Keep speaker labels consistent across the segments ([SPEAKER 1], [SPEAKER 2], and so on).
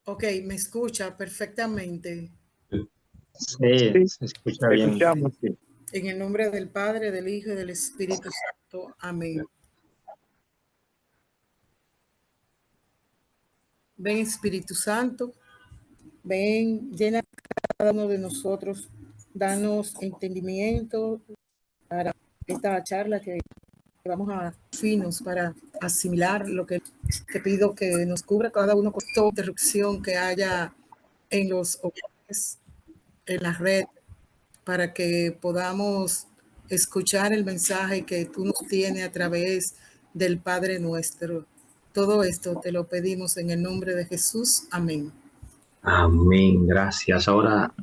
[SPEAKER 1] Ok, me escucha perfectamente.
[SPEAKER 2] Sí, se escucha bien.
[SPEAKER 3] Escuchamos, sí.
[SPEAKER 1] En el nombre del Padre, del Hijo y del Espíritu Santo. Amén. Ven Espíritu Santo, ven, llena cada uno de nosotros, danos entendimiento para esta charla que vamos a finos para asimilar lo que te pido que nos cubra cada uno con toda interrupción que haya en los hogares, en la red, para que podamos escuchar el mensaje que tú nos tienes a través del Padre nuestro. Todo esto te lo pedimos en el nombre de Jesús. Amén.
[SPEAKER 2] Amén, gracias. Ahora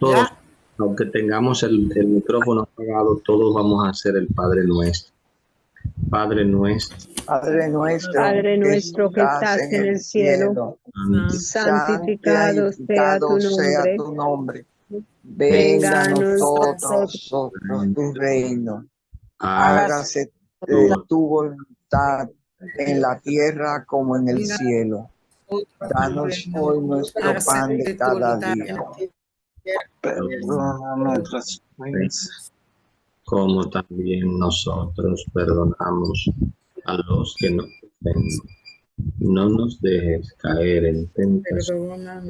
[SPEAKER 2] todos,
[SPEAKER 1] Ya,
[SPEAKER 2] aunque tengamos el micrófono apagado, todos vamos a hacer el Padre Nuestro. Padre nuestro,
[SPEAKER 4] Padre nuestro que estás en el cielo, santificado sea tu nombre. Venga a nosotros
[SPEAKER 5] tu reino.
[SPEAKER 2] hágase
[SPEAKER 5] Hágase tu voluntad en la tierra como en el cielo. Danos hoy nuestro pan de cada día.
[SPEAKER 3] Perdona nuestras ofensas.
[SPEAKER 2] como también nosotros perdonamos a los que nos ofenden. No nos dejes caer en tentación
[SPEAKER 1] perdona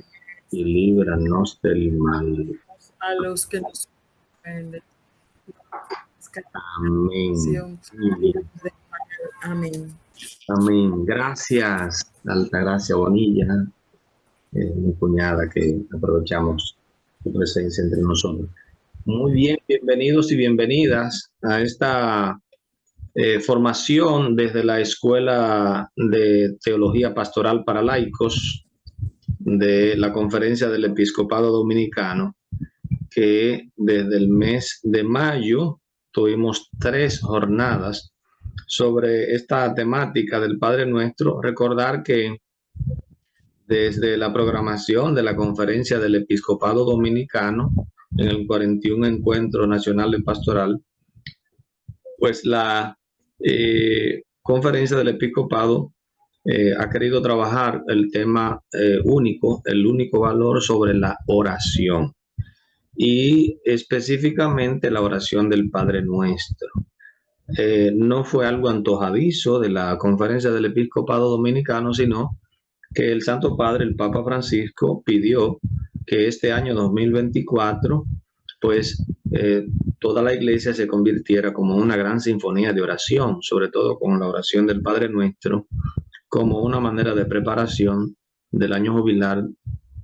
[SPEAKER 2] y líbranos del mal.
[SPEAKER 1] a los que nos ofenden.
[SPEAKER 2] Amén.
[SPEAKER 1] Amén.
[SPEAKER 2] Amén. Gracias, Altagracia Bonilla, mi cuñada, que aprovechamos su presencia entre nosotros. Muy bien, bienvenidos y bienvenidas a esta formación desde la Escuela de Teología Pastoral para Laicos de la Conferencia del Episcopado Dominicano, que desde el mes de mayo tuvimos 3 jornadas sobre esta temática del Padre Nuestro. Recordar que desde la programación de la Conferencia del Episcopado Dominicano en el 41 Encuentro Nacional de Pastoral, pues la Conferencia del Episcopado ha querido trabajar el tema único, el único valor sobre la oración, y específicamente la oración del Padre Nuestro. No fue algo antojadizo de la Conferencia del Episcopado Dominicano, sino que el Santo Padre, el Papa Francisco, pidió que este año 2024, pues toda la iglesia se convirtiera como una gran sinfonía de oración, sobre todo con la oración del Padre Nuestro, como una manera de preparación del año jubilar,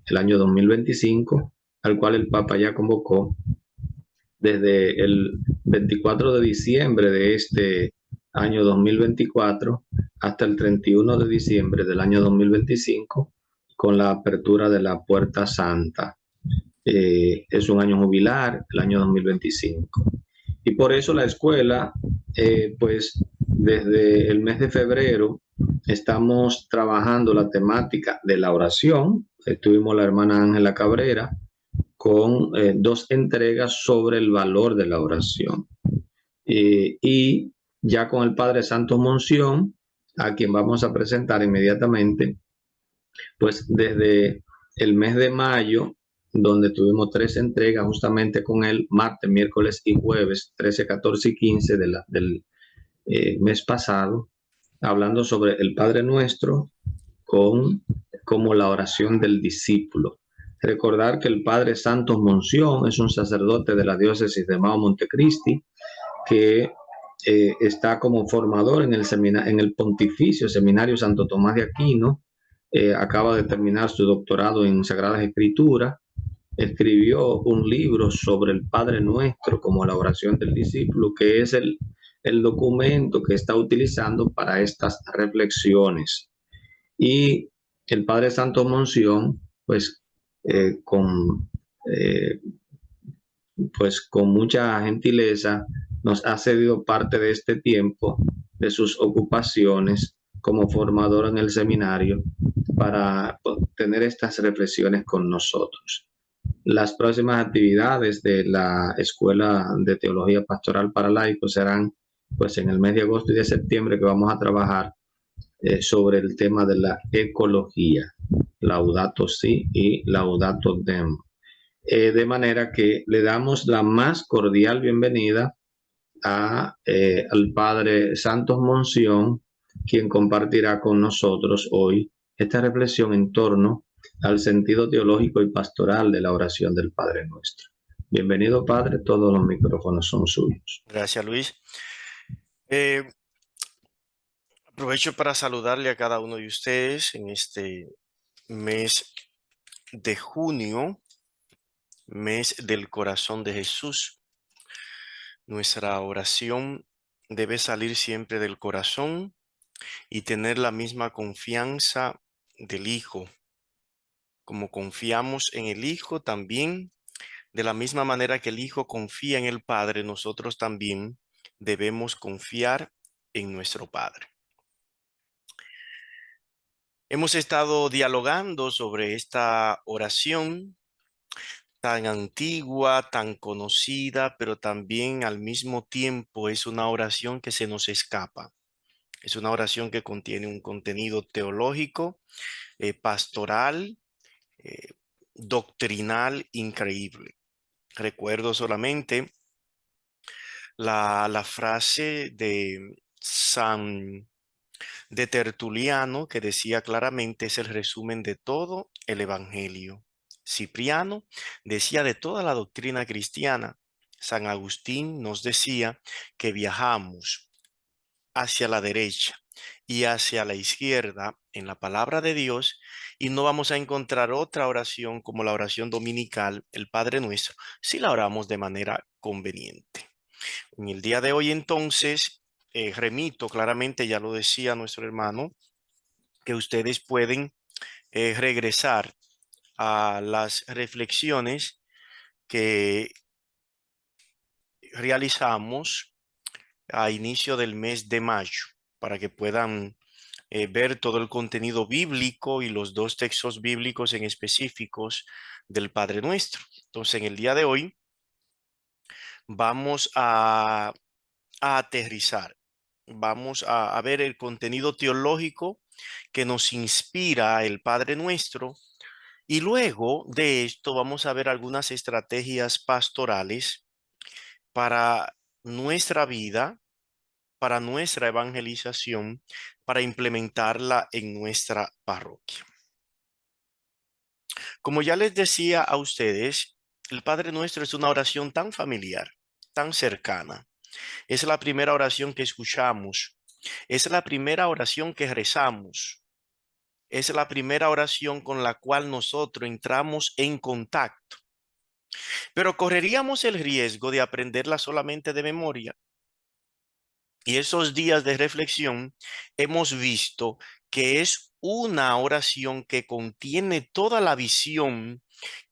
[SPEAKER 2] el año 2025, al cual el Papa ya convocó desde el 24 de diciembre de este año 2024 hasta el 31 de diciembre del año 2025, con la apertura de la Puerta Santa. Es un año jubilar, el año 2025. Y por eso la escuela, pues desde el mes de febrero, estamos trabajando la temática de la oración. Tuvimos la hermana Ángela Cabrera con 2 entregas sobre el valor de la oración. Y ya con el Padre Santos Monción, a quien vamos a presentar inmediatamente, pues desde el mes de mayo, donde tuvimos 3 entregas justamente con él, martes, miércoles y jueves, 13, 14 y 15 del mes pasado, hablando sobre el Padre Nuestro como la oración del discípulo. Recordar que el Padre Santos Monción es un sacerdote de la diócesis de Mao Montecristi, que está como formador en el Pontificio Seminario Santo Tomás de Aquino. Acaba de terminar su doctorado en Sagradas Escrituras. Escribió un libro sobre el Padre Nuestro como la oración del discípulo, que es el documento que está utilizando para estas reflexiones. Y el Padre Santos Monción, pues con mucha gentileza nos ha cedido parte de este tiempo de sus ocupaciones como formador en el seminario para tener estas reflexiones con nosotros. Las próximas actividades de la Escuela de Teología Pastoral para Laicos serán pues en el mes de agosto y de septiembre, que vamos a trabajar sobre el tema de la ecología. Laudato Si y Laudato Dem. De manera que le damos la más cordial bienvenida al Padre Santos Monción, quien compartirá con nosotros hoy esta reflexión en torno al sentido teológico y pastoral de la oración del Padre Nuestro. Bienvenido, Padre, todos los micrófonos son suyos.
[SPEAKER 3] Gracias, Luis. Aprovecho para saludarle a cada uno de ustedes en este mes de junio, mes del corazón de Jesús. Nuestra oración debe salir siempre del corazón y tener la misma confianza del Hijo. Como confiamos en el Hijo también, de la misma manera que el Hijo confía en el Padre, nosotros también debemos confiar en nuestro Padre. Hemos estado dialogando sobre esta oración tan antigua, tan conocida, pero también al mismo tiempo es una oración que se nos escapa. Es una oración que contiene un contenido teológico, pastoral, eh, doctrinal increíble. Recuerdo solamente la frase de Tertuliano, que decía claramente: es el resumen de todo el Evangelio. Cipriano decía de toda la doctrina cristiana. San Agustín nos decía que viajamos hacia la derecha y hacia la izquierda en la palabra de Dios y no vamos a encontrar otra oración como la oración dominical, el Padre Nuestro, si la oramos de manera conveniente. En el día de hoy, entonces, remito claramente, ya lo decía nuestro hermano, que ustedes pueden regresar a las reflexiones que realizamos a inicio del mes de mayo, para que puedan ver todo el contenido bíblico y los dos textos bíblicos en específicos del Padre Nuestro. Entonces, en el día de hoy vamos a aterrizar. Vamos a ver el contenido teológico que nos inspira el Padre Nuestro y luego de esto vamos a ver algunas estrategias pastorales para nuestra vida, para nuestra evangelización, para implementarla en nuestra parroquia. Como ya les decía a ustedes, el Padre Nuestro es una oración tan familiar, tan cercana. Es la primera oración que escuchamos. Es la primera oración que rezamos. Es la primera oración con la cual nosotros entramos en contacto. Pero correríamos el riesgo de aprenderla solamente de memoria. Y esos días de reflexión hemos visto que es una oración que contiene toda la visión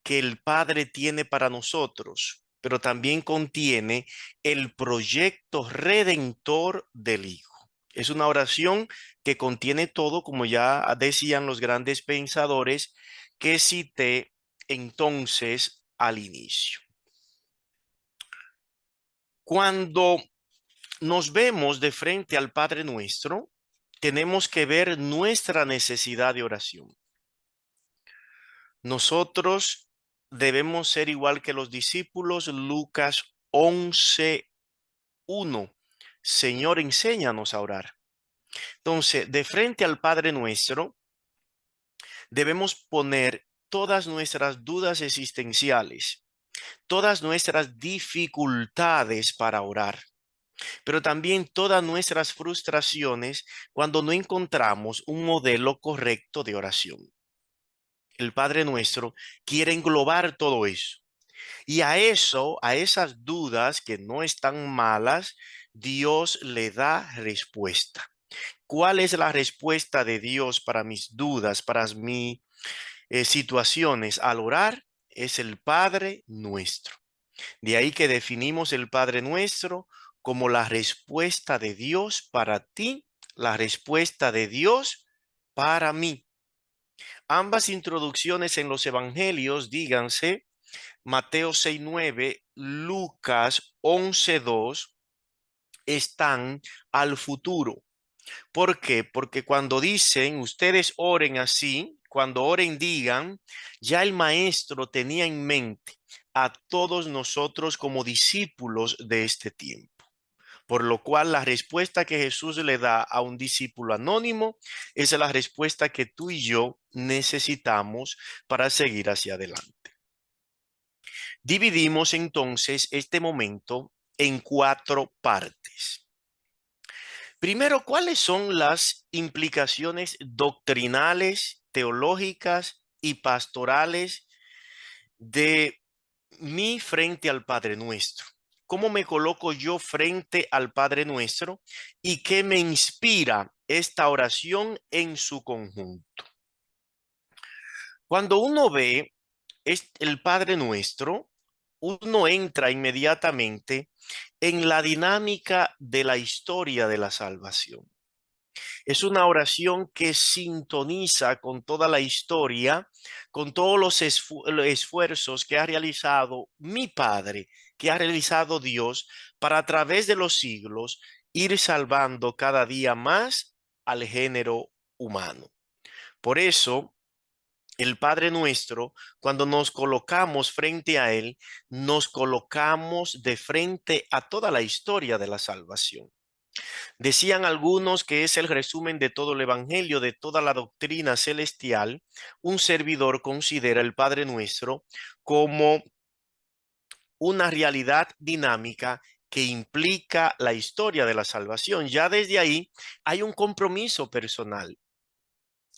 [SPEAKER 3] que el Padre tiene para nosotros, pero también contiene el proyecto redentor del Hijo. Es una oración que contiene todo, como ya decían los grandes pensadores que cité entonces al inicio. Cuando nos vemos de frente al Padre Nuestro, tenemos que ver nuestra necesidad de oración. Nosotros debemos ser igual que los discípulos. Lucas 11:1. Señor, enséñanos a orar. Entonces, de frente al Padre Nuestro, debemos poner todas nuestras dudas existenciales, todas nuestras dificultades para orar, pero también todas nuestras frustraciones cuando no encontramos un modelo correcto de oración. El Padre Nuestro quiere englobar todo eso. Y a eso, a esas dudas que no están malas, Dios le da respuesta. ¿Cuál es la respuesta de Dios para mis dudas, para mis situaciones al orar? Es el Padre Nuestro. De ahí que definimos el Padre Nuestro como la respuesta de Dios para ti, la respuesta de Dios para mí. Ambas introducciones en los evangelios, díganse, Mateo 6:9, Lucas 11:2, están al futuro. ¿Por qué? Porque cuando dicen ustedes oren así, cuando oren digan, ya el maestro tenía en mente a todos nosotros como discípulos de este tiempo. Por lo cual la respuesta que Jesús le da a un discípulo anónimo es la respuesta que tú y yo necesitamos para seguir hacia adelante. Dividimos entonces este momento en 4 partes. Primero, ¿cuáles son las implicaciones doctrinales, teológicas y pastorales de mí frente al Padre Nuestro? ¿Cómo me coloco yo frente al Padre Nuestro y qué me inspira esta oración en su conjunto? Cuando uno ve el Padre Nuestro, uno entra inmediatamente en la dinámica de la historia de la salvación. Es una oración que sintoniza con toda la historia, con todos los esfuerzos que ha realizado mi Padre, que ha realizado Dios, para a través de los siglos ir salvando cada día más al género humano. Por eso, el Padre Nuestro, cuando nos colocamos frente a Él, nos colocamos de frente a toda la historia de la salvación. Decían algunos que es el resumen de todo el evangelio, de toda la doctrina celestial. Un servidor considera el Padre Nuestro como una realidad dinámica que implica la historia de la salvación. Ya desde ahí hay un compromiso personal.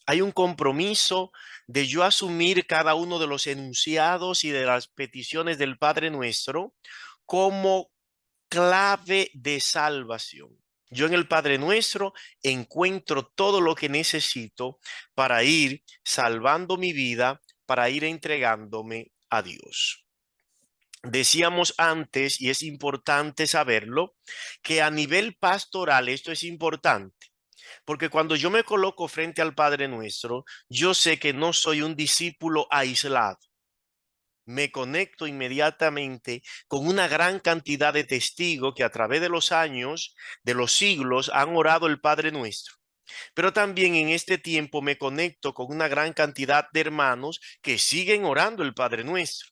[SPEAKER 3] Hay un compromiso de yo asumir cada uno de los enunciados y de las peticiones del Padre Nuestro como clave de salvación. Yo en el Padre Nuestro encuentro todo lo que necesito para ir salvando mi vida, para ir entregándome a Dios. Decíamos antes, y es importante saberlo, que a nivel pastoral esto es importante. Porque cuando yo me coloco frente al Padre Nuestro, yo sé que no soy un discípulo aislado. Me conecto inmediatamente con una gran cantidad de testigos que a través de los años, de los siglos, han orado el Padre Nuestro. Pero también en este tiempo me conecto con una gran cantidad de hermanos que siguen orando el Padre Nuestro.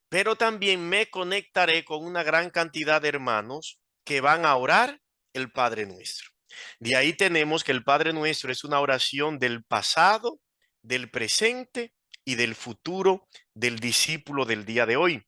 [SPEAKER 3] Pero también me conectaré con una gran cantidad de hermanos que van a orar el Padre Nuestro. De ahí tenemos que el Padre Nuestro es una oración del pasado, del presente y del futuro del discípulo del día de hoy.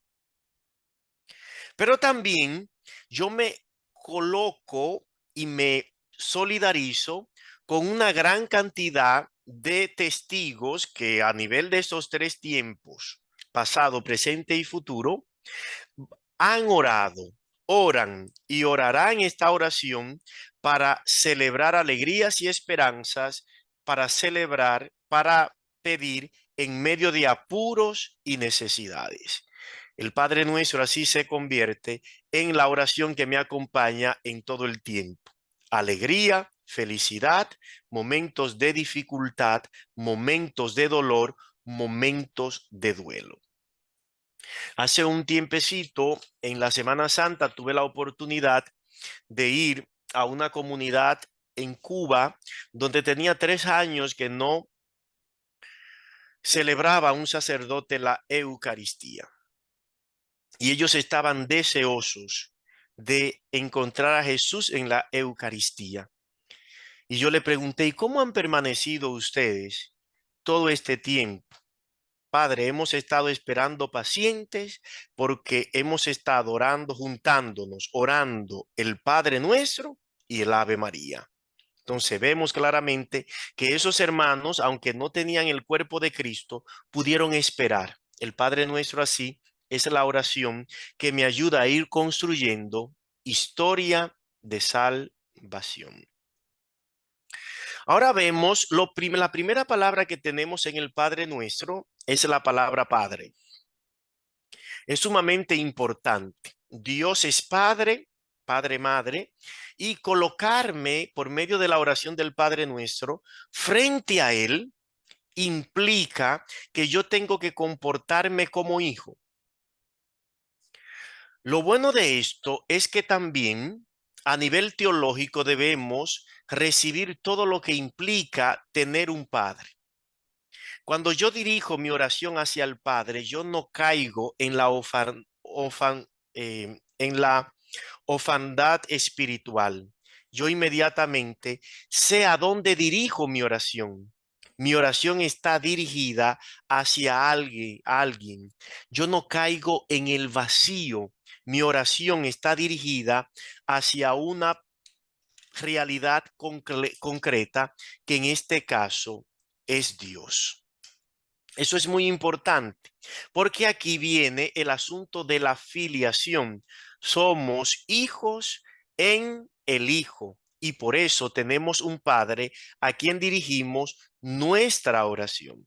[SPEAKER 3] Pero también yo me coloco y me solidarizo con una gran cantidad de testigos que a nivel de estos 3 tiempos, pasado, presente y futuro, han orado, oran y orarán esta oración para celebrar alegrías y esperanzas, para celebrar, para pedir en medio de apuros y necesidades. El Padre Nuestro así se convierte en la oración que me acompaña en todo el tiempo. Alegría, felicidad, momentos de dificultad, momentos de dolor, momentos de duelo. Hace un tiempecito, en la Semana Santa, tuve la oportunidad de ir a una comunidad en Cuba donde tenía 3 años que no celebraba un sacerdote la Eucaristía. Y ellos estaban deseosos de encontrar a Jesús en la Eucaristía. Y yo le pregunté, ¿y cómo han permanecido ustedes todo este tiempo? Padre, hemos estado esperando pacientes porque hemos estado orando, juntándonos, orando el Padre Nuestro y el Ave María. Entonces vemos claramente que esos hermanos, aunque no tenían el cuerpo de Cristo, pudieron esperar. El Padre Nuestro así es la oración que me ayuda a ir construyendo historia de salvación. Ahora vemos la primera palabra que tenemos en el Padre Nuestro es la palabra Padre. Es sumamente importante. Dios es Padre, Padre, Madre, y colocarme por medio de la oración del Padre Nuestro frente a Él implica que yo tengo que comportarme como hijo. Lo bueno de esto es que también a nivel teológico debemos recibir todo lo que implica tener un padre. Cuando yo dirijo mi oración hacia el Padre, yo no caigo en en la orfandad espiritual. Yo inmediatamente sé a dónde dirijo mi oración. Mi oración está dirigida hacia alguien. Yo no caigo en el vacío. Mi oración está dirigida hacia una realidad concreta, que en este caso es Dios. Eso es muy importante, porque aquí viene el asunto de la filiación. Somos hijos en el Hijo, y por eso tenemos un Padre a quien dirigimos nuestra oración.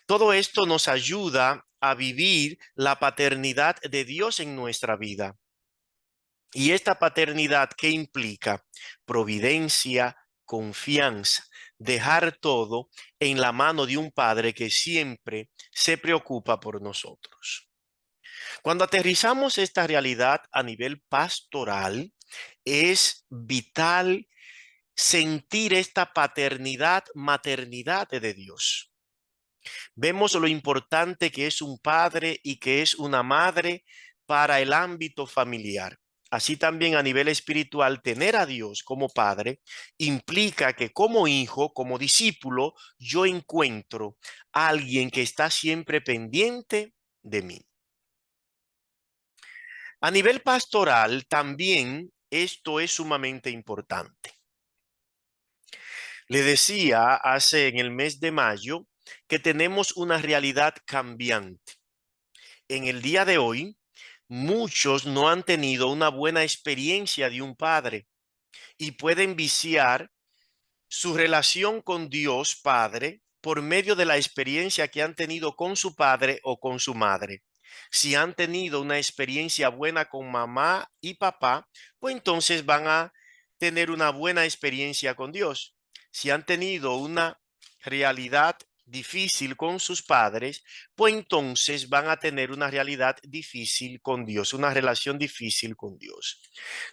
[SPEAKER 3] Todo esto nos ayuda a vivir la paternidad de Dios en nuestra vida. Y esta paternidad, ¿qué implica? Providencia, confianza, dejar todo en la mano de un padre que siempre se preocupa por nosotros. Cuando aterrizamos esta realidad a nivel pastoral, es vital sentir esta paternidad, maternidad de Dios. Vemos lo importante que es un padre y que es una madre para el ámbito familiar. Así también a nivel espiritual, tener a Dios como padre implica que como hijo, como discípulo, yo encuentro a alguien que está siempre pendiente de mí. A nivel pastoral, también esto es sumamente importante. Le decía en el mes de mayo que tenemos una realidad cambiante. En el día de hoy, muchos no han tenido una buena experiencia de un padre y pueden viciar su relación con Dios Padre por medio de la experiencia que han tenido con su padre o con su madre. Si han tenido una experiencia buena con mamá y papá, pues entonces van a tener una buena experiencia con Dios. Si han tenido una realidad difícil con sus padres, pues entonces van a tener una realidad difícil con Dios, una relación difícil con Dios.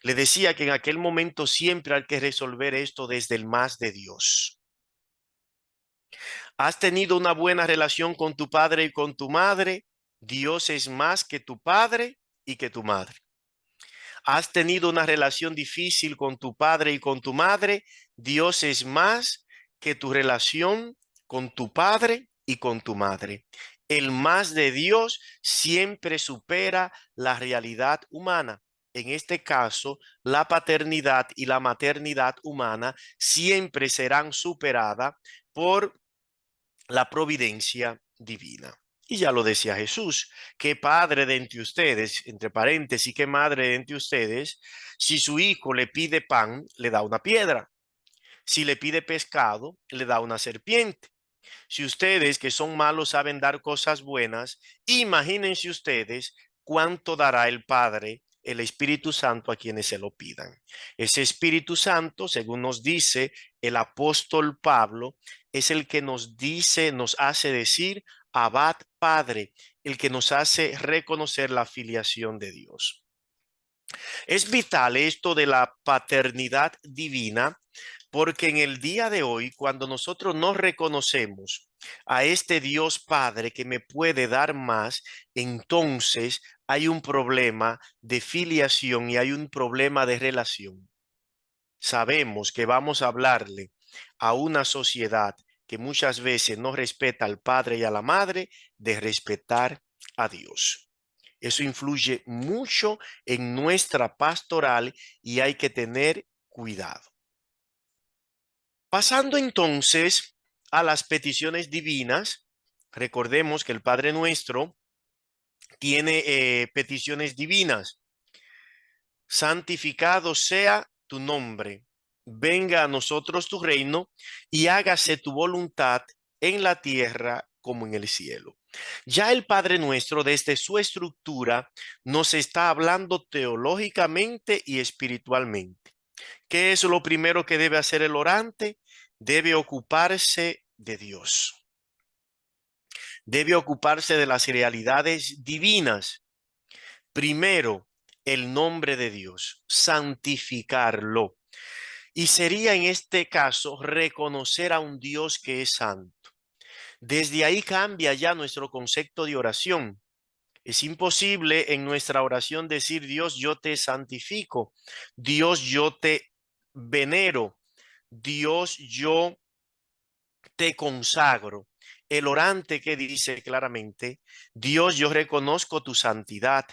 [SPEAKER 3] Le decía que en aquel momento siempre hay que resolver esto desde el más de Dios. ¿Has tenido una buena relación con tu padre y con tu madre? Dios es más que tu padre y que tu madre. ¿Has tenido una relación difícil con tu padre y con tu madre? Dios es más que tu relación con tu padre y con tu madre. El más de Dios siempre supera la realidad humana. En este caso, la paternidad y la maternidad humana siempre serán superadas por la providencia divina. Y ya lo decía Jesús, ¿qué padre de entre ustedes, entre paréntesis, qué madre de entre ustedes, si su hijo le pide pan, le da una piedra? Si le pide pescado, le da una serpiente. Si ustedes que son malos saben dar cosas buenas, imagínense ustedes cuánto dará el Padre, el Espíritu Santo, a quienes se lo pidan. Ese Espíritu Santo, según nos dice el apóstol Pablo, es el que nos dice, nos hace decir, Abad Padre, el que nos hace reconocer la filiación de Dios. Es vital esto de la paternidad divina, porque en el día de hoy, cuando nosotros no reconocemos a este Dios Padre que me puede dar más, entonces hay un problema de filiación y hay un problema de relación. Sabemos que vamos a hablarle a una sociedad que muchas veces no respeta al padre y a la madre, de respetar a Dios. Eso influye mucho en nuestra pastoral y hay que tener cuidado. Pasando entonces a las peticiones divinas, recordemos que el Padre Nuestro tiene peticiones divinas. Santificado sea tu nombre, venga a nosotros tu reino y hágase tu voluntad en la tierra como en el cielo. Ya el Padre Nuestro, desde su estructura, nos está hablando teológicamente y espiritualmente. ¿Qué es lo primero que debe hacer el orante? Debe ocuparse de Dios. Debe ocuparse de las realidades divinas. Primero, el nombre de Dios, santificarlo. Y sería en este caso reconocer a un Dios que es santo. Desde ahí cambia ya nuestro concepto de oración. Es imposible en nuestra oración decir, Dios, yo te santifico, Dios, yo te venero, Dios, yo te consagro. El orante que dice claramente, Dios, yo reconozco tu santidad.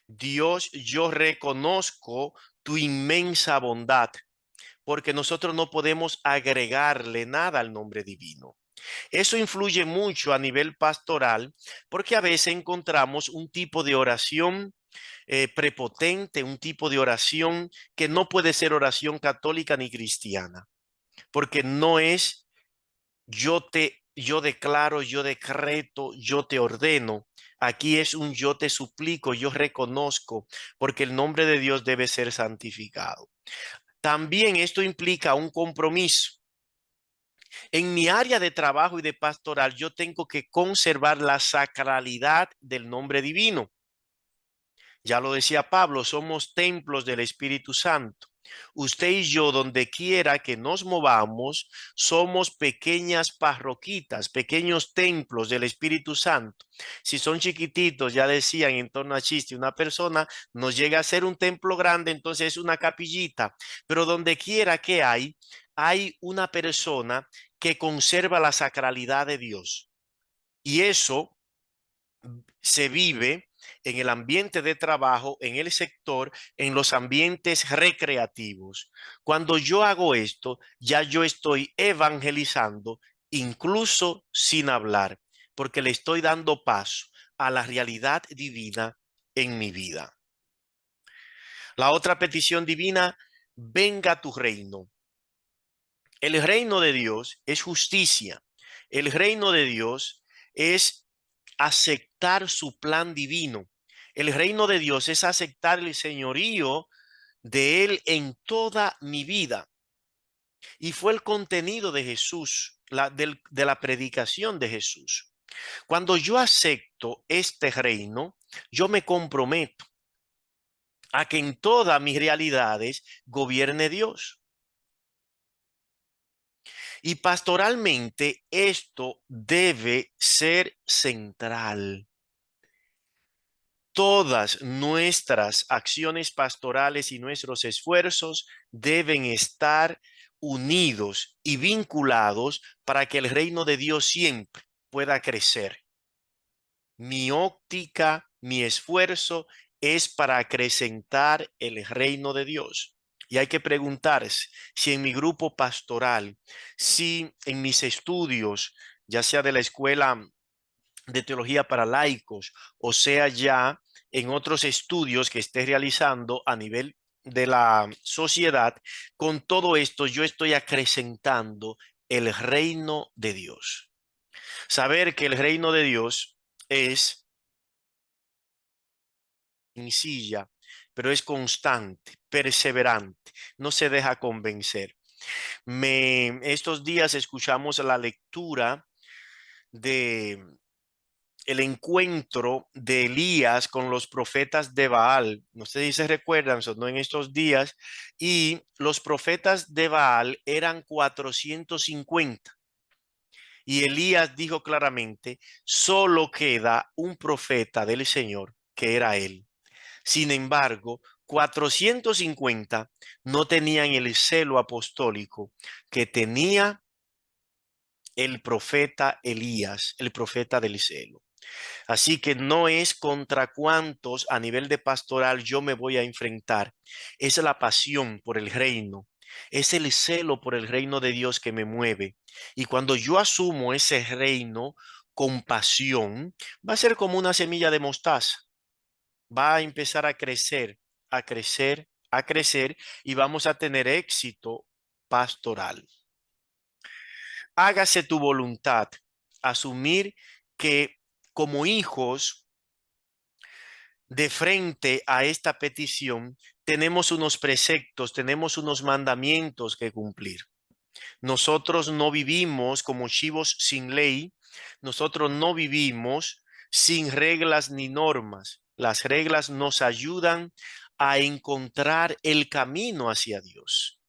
[SPEAKER 3] Dios, yo reconozco tu inmensa bondad, porque nosotros no podemos agregarle nada al nombre divino. Eso influye mucho a nivel pastoral, porque a veces encontramos un tipo de oración prepotente, un tipo de oración que no puede ser oración católica ni cristiana, porque no es yo declaro, yo decreto, yo te ordeno. Aquí es un yo te suplico, yo reconozco, porque el nombre de Dios debe ser santificado. También esto implica un compromiso. En mi área de trabajo y de pastoral, yo tengo que conservar la sacralidad del nombre divino. Ya lo decía Pablo, somos templos del Espíritu Santo. Usted y yo, donde quiera que nos movamos, somos pequeñas parroquitas, pequeños templos del Espíritu Santo. Si son chiquititos, ya decían en torno a chiste, una persona nos llega a ser un templo grande, entonces es una capillita. Pero donde quiera que hay una persona que conserva la sacralidad de Dios. Y eso se vive en el ambiente de trabajo, en el sector, en los ambientes recreativos. Cuando yo hago esto, ya yo estoy evangelizando, incluso sin hablar, porque le estoy dando paso a la realidad divina en mi vida. La otra petición divina, venga tu reino. El reino de Dios es justicia. El reino de Dios es aceptar su plan divino. El reino de Dios es aceptar el señorío de Él en toda mi vida. Y fue el contenido de Jesús, de la predicación de Jesús. Cuando yo acepto este reino, yo me comprometo a que en todas mis realidades gobierne Dios. Y pastoralmente esto debe ser central. Todas nuestras acciones pastorales y nuestros esfuerzos deben estar unidos y vinculados para que el reino de Dios siempre pueda crecer. Mi óptica, mi esfuerzo es para acrecentar el reino de Dios. Y hay que preguntarse si en mi grupo pastoral, si en mis estudios, ya sea de la escuela de teología para laicos, o sea ya en otros estudios que esté realizando a nivel de la sociedad, con todo esto yo estoy acrecentando el reino de Dios. Saber que el reino de Dios es sencilla, pero es constante, perseverante, no se deja convencer. Estos días escuchamos la lectura de el encuentro de Elías con los profetas de Baal. No sé si se recuerdan, son en estos días, y los profetas de Baal eran 450. Y Elías dijo claramente, solo queda un profeta del Señor, que era él. Sin embargo, 450 no tenían el celo apostólico que tenía el profeta Elías, el profeta del celo. Así que no es contra cuántos a nivel de pastoral yo me voy a enfrentar. Es la pasión por el reino. Es el celo por el reino de Dios que me mueve. Y cuando yo asumo ese reino con pasión, va a ser como una semilla de mostaza. Va a empezar a crecer, a crecer, a crecer y vamos a tener éxito pastoral. Hágase tu voluntad. Asumir que como hijos, de frente a esta petición, tenemos unos preceptos, tenemos unos mandamientos que cumplir. Nosotros no vivimos como chivos sin ley, nosotros no vivimos sin reglas ni normas. Las reglas nos ayudan a encontrar el camino hacia Dios.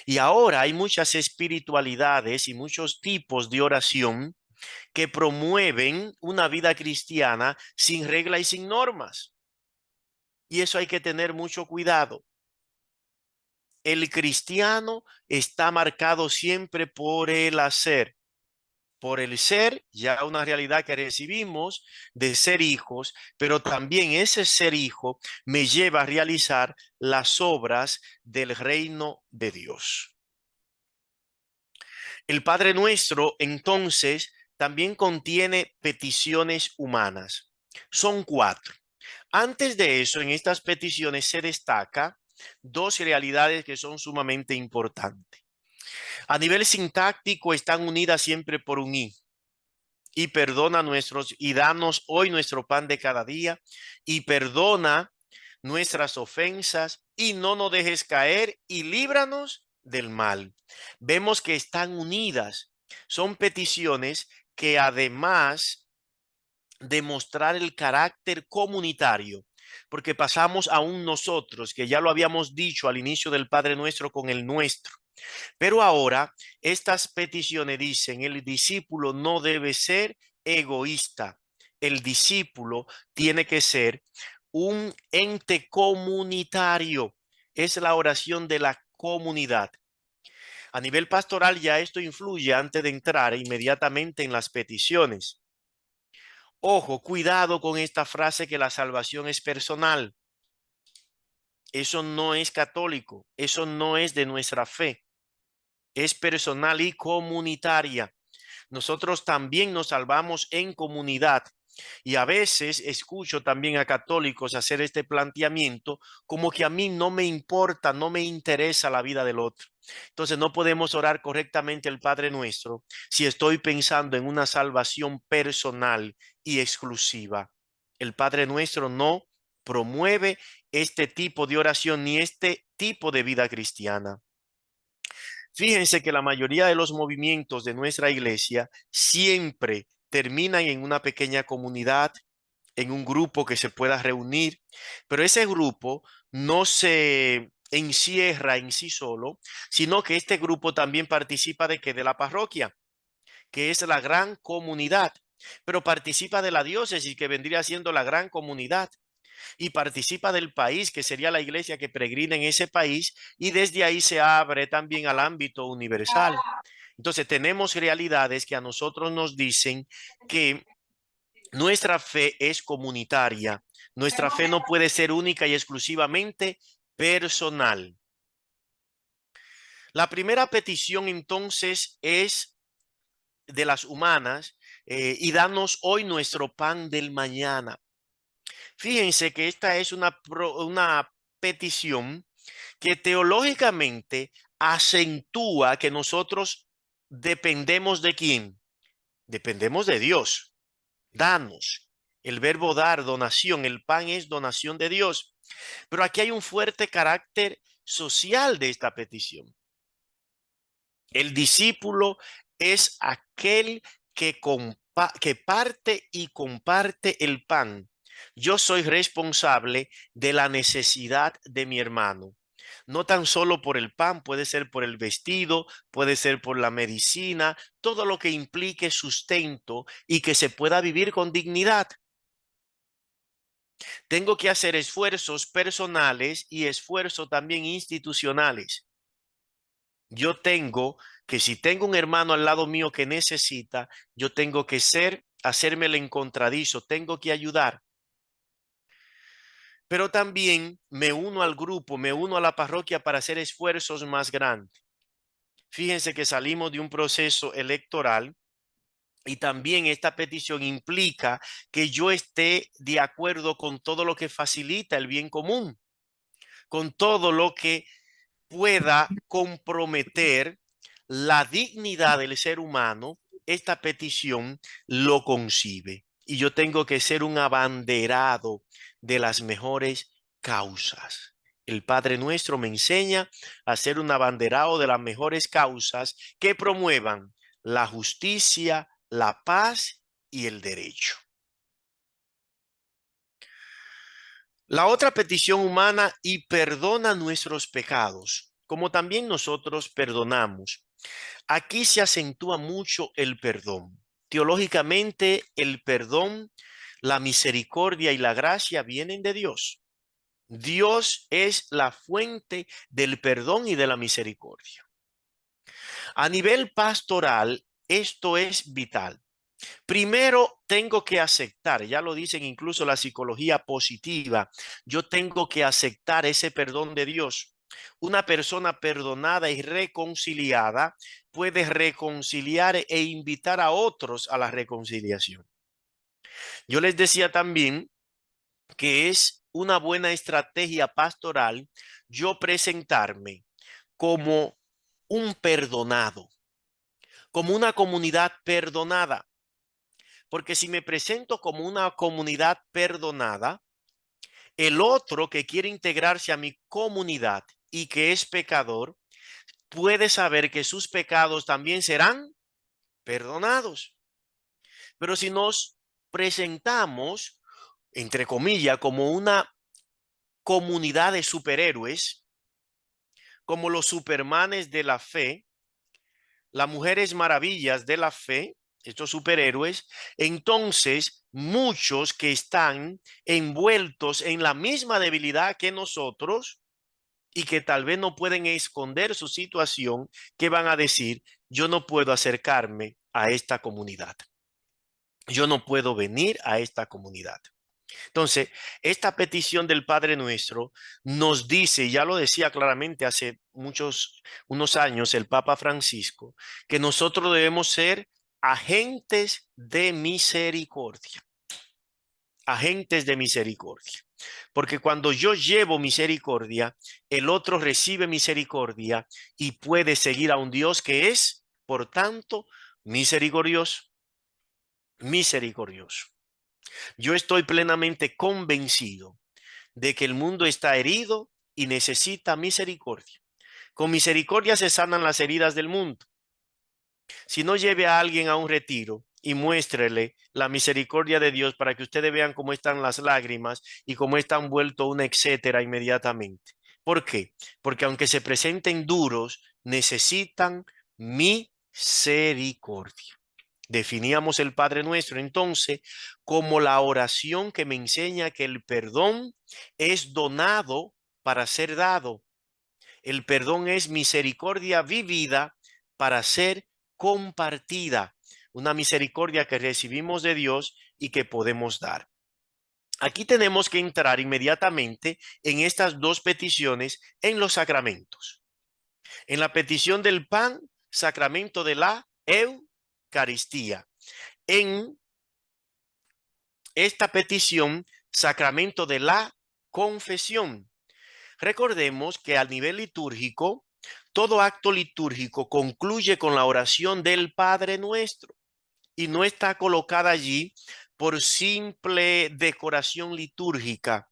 [SPEAKER 3] Y ahora hay muchas espiritualidades y muchos tipos de oración que promueven una vida cristiana sin regla y sin normas. Y eso hay que tener mucho cuidado. El cristiano está marcado siempre por el hacer, por el ser, ya una realidad que recibimos de ser hijos, pero también ese ser hijo me lleva a realizar las obras del reino de Dios. El Padre Nuestro, entonces, también contiene peticiones humanas. Son 4. Antes de eso, en estas peticiones se destaca 2 realidades que son sumamente importantes. A nivel sintáctico están unidas siempre por un i. Y perdona nuestros, y danos hoy nuestro pan de cada día, y perdona nuestras ofensas, y no nos dejes caer, y líbranos del mal. Vemos que están unidas. Son peticiones que además de mostrar el carácter comunitario, porque pasamos a un nosotros, que ya lo habíamos dicho al inicio del Padre Nuestro con el nuestro. Pero ahora estas peticiones dicen, el discípulo no debe ser egoísta. El discípulo tiene que ser un ente comunitario. Es la oración de la comunidad. A nivel pastoral ya esto influye antes de entrar inmediatamente en las peticiones. Ojo, cuidado con esta frase que la salvación es personal. Eso no es católico, eso no es de nuestra fe. Es personal y comunitaria. Nosotros también nos salvamos en comunidad. Y a veces escucho también a católicos hacer este planteamiento como que a mí no me importa, no me interesa la vida del otro. Entonces no podemos orar correctamente el Padre Nuestro si estoy pensando en una salvación personal y exclusiva. El Padre Nuestro no promueve este tipo de oración ni este tipo de vida cristiana. Fíjense que la mayoría de los movimientos de nuestra iglesia siempre terminan en una pequeña comunidad, en un grupo que se pueda reunir, pero ese grupo no se encierra en sí solo, sino que este grupo también participa de que de la parroquia, que es la gran comunidad, pero participa de la diócesis, que vendría siendo la gran comunidad, y participa del país, que sería la iglesia que peregrina en ese país, y desde ahí se abre también al ámbito universal. Entonces tenemos realidades que a nosotros nos dicen que nuestra fe es comunitaria. Nuestra fe no puede ser única y exclusivamente personal. La primera petición entonces es de las humanas, y danos hoy nuestro pan del mañana. Fíjense que esta es una petición que teológicamente acentúa que nosotros dependemos de quién. Dependemos de Dios. Danos. El verbo dar, donación, el pan es donación de Dios. Pero aquí hay un fuerte carácter social de esta petición. El discípulo es aquel que parte y comparte el pan. Yo soy responsable de la necesidad de mi hermano. No tan solo por el pan, puede ser por el vestido, puede ser por la medicina, todo lo que implique sustento y que se pueda vivir con dignidad. Tengo que hacer esfuerzos personales y esfuerzos también institucionales. Yo tengo que, si tengo un hermano al lado mío que necesita, yo tengo que hacerme el encontradizo, tengo que ayudar. Pero también me uno al grupo, me uno a la parroquia para hacer esfuerzos más grandes. Fíjense que salimos de un proceso electoral y también esta petición implica que yo esté de acuerdo con todo lo que facilita el bien común, con todo lo que pueda comprometer la dignidad del ser humano. Esta petición lo concibe. Y yo tengo que ser un abanderado de las mejores causas. El Padre Nuestro me enseña a ser un abanderado de las mejores causas que promuevan la justicia, la paz y el derecho. La otra petición humana: y perdona nuestros pecados. como también nosotros perdonamos. Aquí se acentúa mucho el perdón. Teológicamente, el perdón, la misericordia y la gracia vienen de Dios. Dios es la fuente del perdón y de la misericordia. A nivel pastoral, esto es vital. Primero tengo que aceptar, ya lo dicen incluso la psicología positiva, yo tengo que aceptar ese perdón de Dios. Una persona perdonada y reconciliada puede reconciliar e invitar a otros a la reconciliación. Yo les decía también que es una buena estrategia pastoral yo presentarme como un perdonado, como una comunidad perdonada. Porque si me presento como una comunidad perdonada, el otro que quiere integrarse a mi comunidad y que es pecador, puede saber que sus pecados también serán perdonados. Pero si nos presentamos, entre comillas, como una comunidad de superhéroes, como los supermanes de la fe, las mujeres maravillas de la fe, estos superhéroes, entonces muchos que están envueltos en la misma debilidad que nosotros y que tal vez no pueden esconder su situación, que van a decir, yo no puedo acercarme a esta comunidad. Yo no puedo venir a esta comunidad. Entonces, esta petición del Padre Nuestro nos dice, ya lo decía claramente hace unos años el Papa Francisco, que nosotros debemos ser agentes de misericordia. Agentes de misericordia. Porque cuando yo llevo misericordia, el otro recibe misericordia y puede seguir a un Dios que es, por tanto, misericordioso. Misericordioso. Yo estoy plenamente convencido de que el mundo está herido y necesita misericordia. Con misericordia se sanan las heridas del mundo. Si no, lleve a alguien a un retiro y muéstrele la misericordia de Dios para que ustedes vean cómo están las lágrimas y cómo están vuelto una etcétera inmediatamente. ¿Por qué? Porque aunque se presenten duros, necesitan misericordia. Definíamos el Padre Nuestro entonces como la oración que me enseña que el perdón es donado para ser dado. El perdón es misericordia vivida para ser compartida. Una misericordia que recibimos de Dios y que podemos dar. Aquí tenemos que entrar inmediatamente en estas dos peticiones en los sacramentos. En la petición del pan, sacramento de la Eucaristía. En esta petición, sacramento de la confesión. Recordemos que a nivel litúrgico, todo acto litúrgico concluye con la oración del Padre Nuestro y no está colocada allí por simple decoración litúrgica.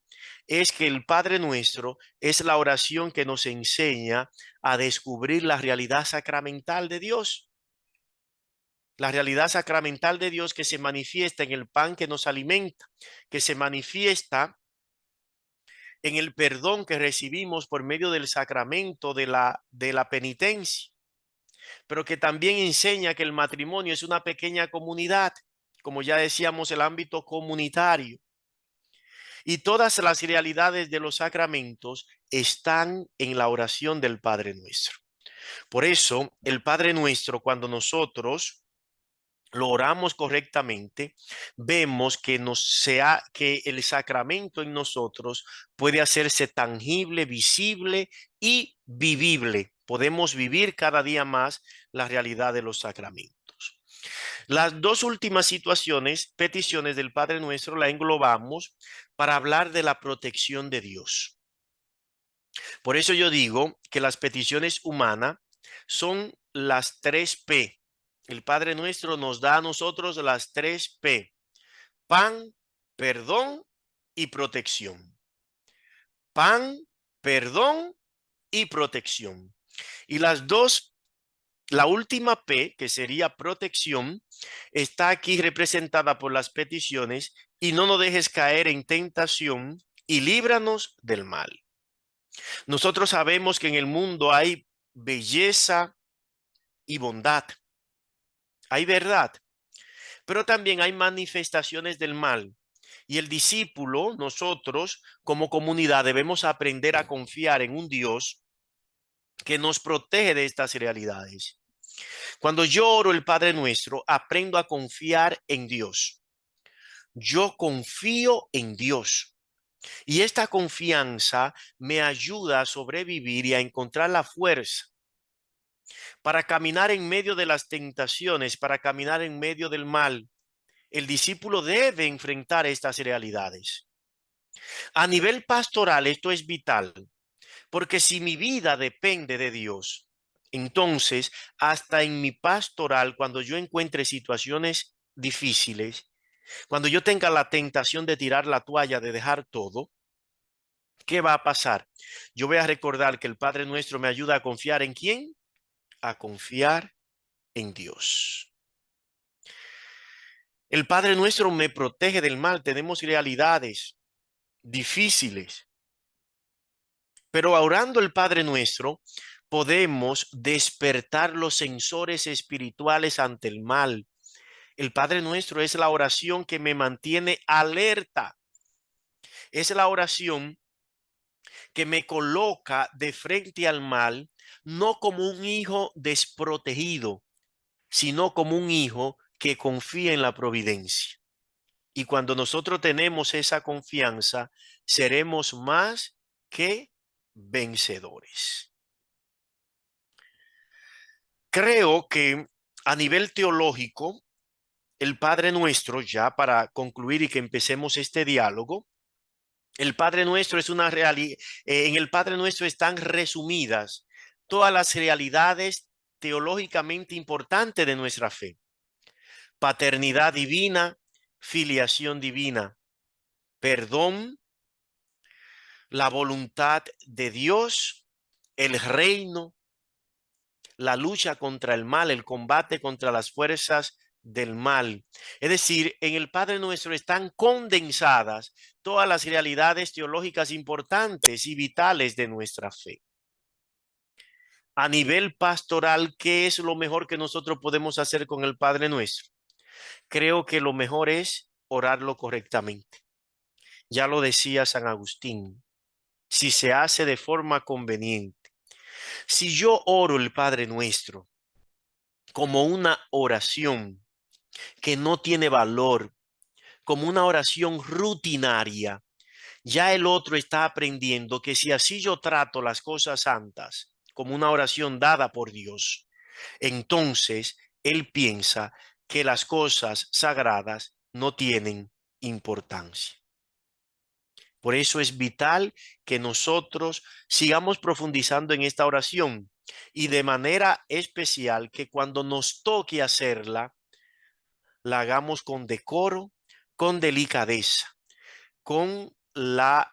[SPEAKER 3] Es que el Padre Nuestro es la oración que nos enseña a descubrir la realidad sacramental de Dios. La realidad sacramental de Dios que se manifiesta en el pan que nos alimenta, que se manifiesta en el perdón que recibimos por medio del sacramento de la penitencia, pero que también enseña que el matrimonio es una pequeña comunidad, como ya decíamos, el ámbito comunitario. Y todas las realidades de los sacramentos están en la oración del Padre Nuestro. Por eso, el Padre Nuestro, cuando nosotros lo oramos correctamente, vemos que que el sacramento en nosotros puede hacerse tangible, visible y vivible. Podemos vivir cada día más la realidad de los sacramentos. Las dos últimas peticiones del Padre Nuestro, la englobamos para hablar de la protección de Dios. Por eso yo digo que las peticiones humanas son las 3P. El Padre Nuestro nos da a nosotros las 3P: pan, perdón y protección. Pan, perdón y protección. Y la última P, que sería protección, está aquí representada por las peticiones: y no nos dejes caer en tentación y líbranos del mal. Nosotros sabemos que en el mundo hay belleza y bondad. Hay verdad, pero también hay manifestaciones del mal. Y el discípulo, nosotros como comunidad, debemos aprender a confiar en un Dios que nos protege de estas realidades. Cuando yo oro el Padre Nuestro, aprendo a confiar en Dios. Yo confío en Dios. Y esta confianza me ayuda a sobrevivir y a encontrar la fuerza para caminar en medio de las tentaciones, para caminar en medio del mal. El discípulo debe enfrentar estas realidades. A nivel pastoral, esto es vital, porque si mi vida depende de Dios, entonces hasta en mi pastoral, cuando yo encuentre situaciones difíciles, cuando yo tenga la tentación de tirar la toalla, de dejar todo, ¿qué va a pasar? Yo voy a recordar que el Padre Nuestro me ayuda a confiar ¿en quién? A confiar en Dios. El Padre Nuestro me protege del mal. Tenemos realidades difíciles, pero orando el Padre Nuestro podemos despertar los sensores espirituales ante el mal. El Padre Nuestro es la oración que me mantiene alerta. Es la oración que me coloca de frente al mal, no como un hijo desprotegido, sino como un hijo que confía en la providencia. Y cuando nosotros tenemos esa confianza, seremos más que vencedores. Creo que a nivel teológico, el Padre Nuestro, ya para concluir y que empecemos este diálogo, el Padre Nuestro es una realidad, en el Padre Nuestro están resumidas todas las realidades teológicamente importantes de nuestra fe. Paternidad divina, filiación divina, perdón, la voluntad de Dios, el reino, la lucha contra el mal, el combate contra las fuerzas del mal. Es decir, en el Padre Nuestro están condensadas todas las realidades teológicas importantes y vitales de nuestra fe. A nivel pastoral, ¿qué es lo mejor que nosotros podemos hacer con el Padre Nuestro? Creo que lo mejor es orarlo correctamente. Ya lo decía San Agustín, si se hace de forma conveniente. Si yo oro el Padre Nuestro como una oración que no tiene valor, como una oración rutinaria, ya el otro está aprendiendo que si así yo trato las cosas santas como una oración dada por Dios, entonces él piensa que las cosas sagradas no tienen importancia. Por eso es vital que nosotros sigamos profundizando en esta oración y de manera especial que cuando nos toque hacerla, la hagamos con decoro, con delicadeza, con las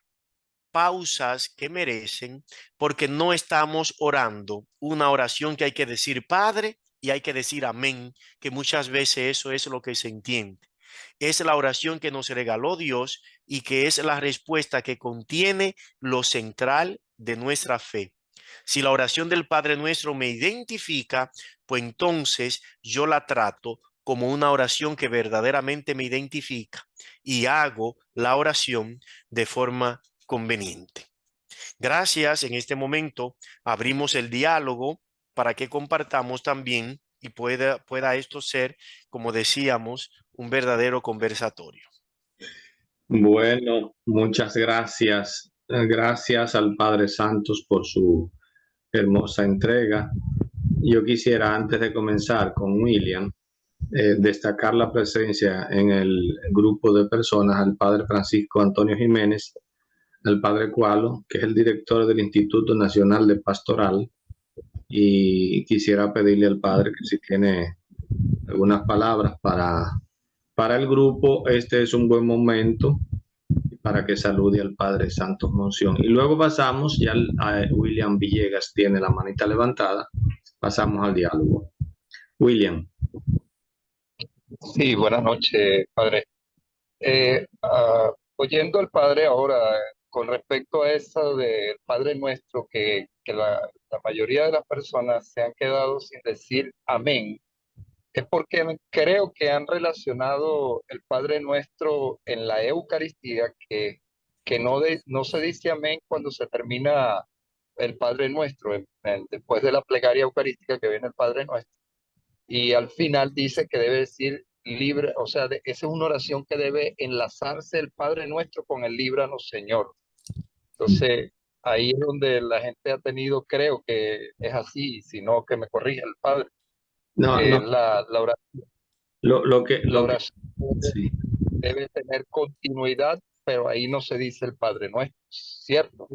[SPEAKER 3] pausas que merecen, porque no estamos orando una oración que hay que decir Padre y hay que decir amén, que muchas veces eso es lo que se entiende. Es la oración que nos regaló Dios y que es la respuesta que contiene lo central de nuestra fe. Si la oración del Padre Nuestro me identifica, pues entonces yo la trato como una oración que verdaderamente me identifica y hago la oración de forma conveniente. Gracias. En este momento abrimos el diálogo para que compartamos también y pueda esto ser, como decíamos, un verdadero conversatorio.
[SPEAKER 2] Bueno, muchas gracias. Gracias al Padre Santos por su hermosa entrega. Yo quisiera, antes de comenzar con William, destacar la presencia en el grupo de personas al Padre Francisco Antonio Jiménez, al Padre Cualo, que es el director del Instituto Nacional de Pastoral, y quisiera pedirle al Padre que si tiene algunas palabras para el grupo. Este es un buen momento para que salude al Padre Santos Monción. Y luego pasamos, ya a William Villegas tiene la manita levantada, pasamos al diálogo. William.
[SPEAKER 6] Sí, buenas noches, Padre. Oyendo al Padre ahora con respecto a eso del Padre Nuestro, que la mayoría de las personas se han quedado sin decir amén, es porque creo que han relacionado el Padre Nuestro en la Eucaristía, que no se dice amén cuando se termina el Padre Nuestro, después de la plegaria eucarística que viene el Padre Nuestro. Y al final dice que debe decir libre, o sea, esa es una oración que debe enlazarse el Padre Nuestro con el líbranos, Señor. Entonces, ahí es donde la gente ha tenido, creo que es así, si no que me corrija el Padre.
[SPEAKER 2] No, no.
[SPEAKER 6] La oración, la oración
[SPEAKER 2] sí.
[SPEAKER 6] debe tener continuidad, pero ahí no se dice el Padre Nuestro, ¿cierto?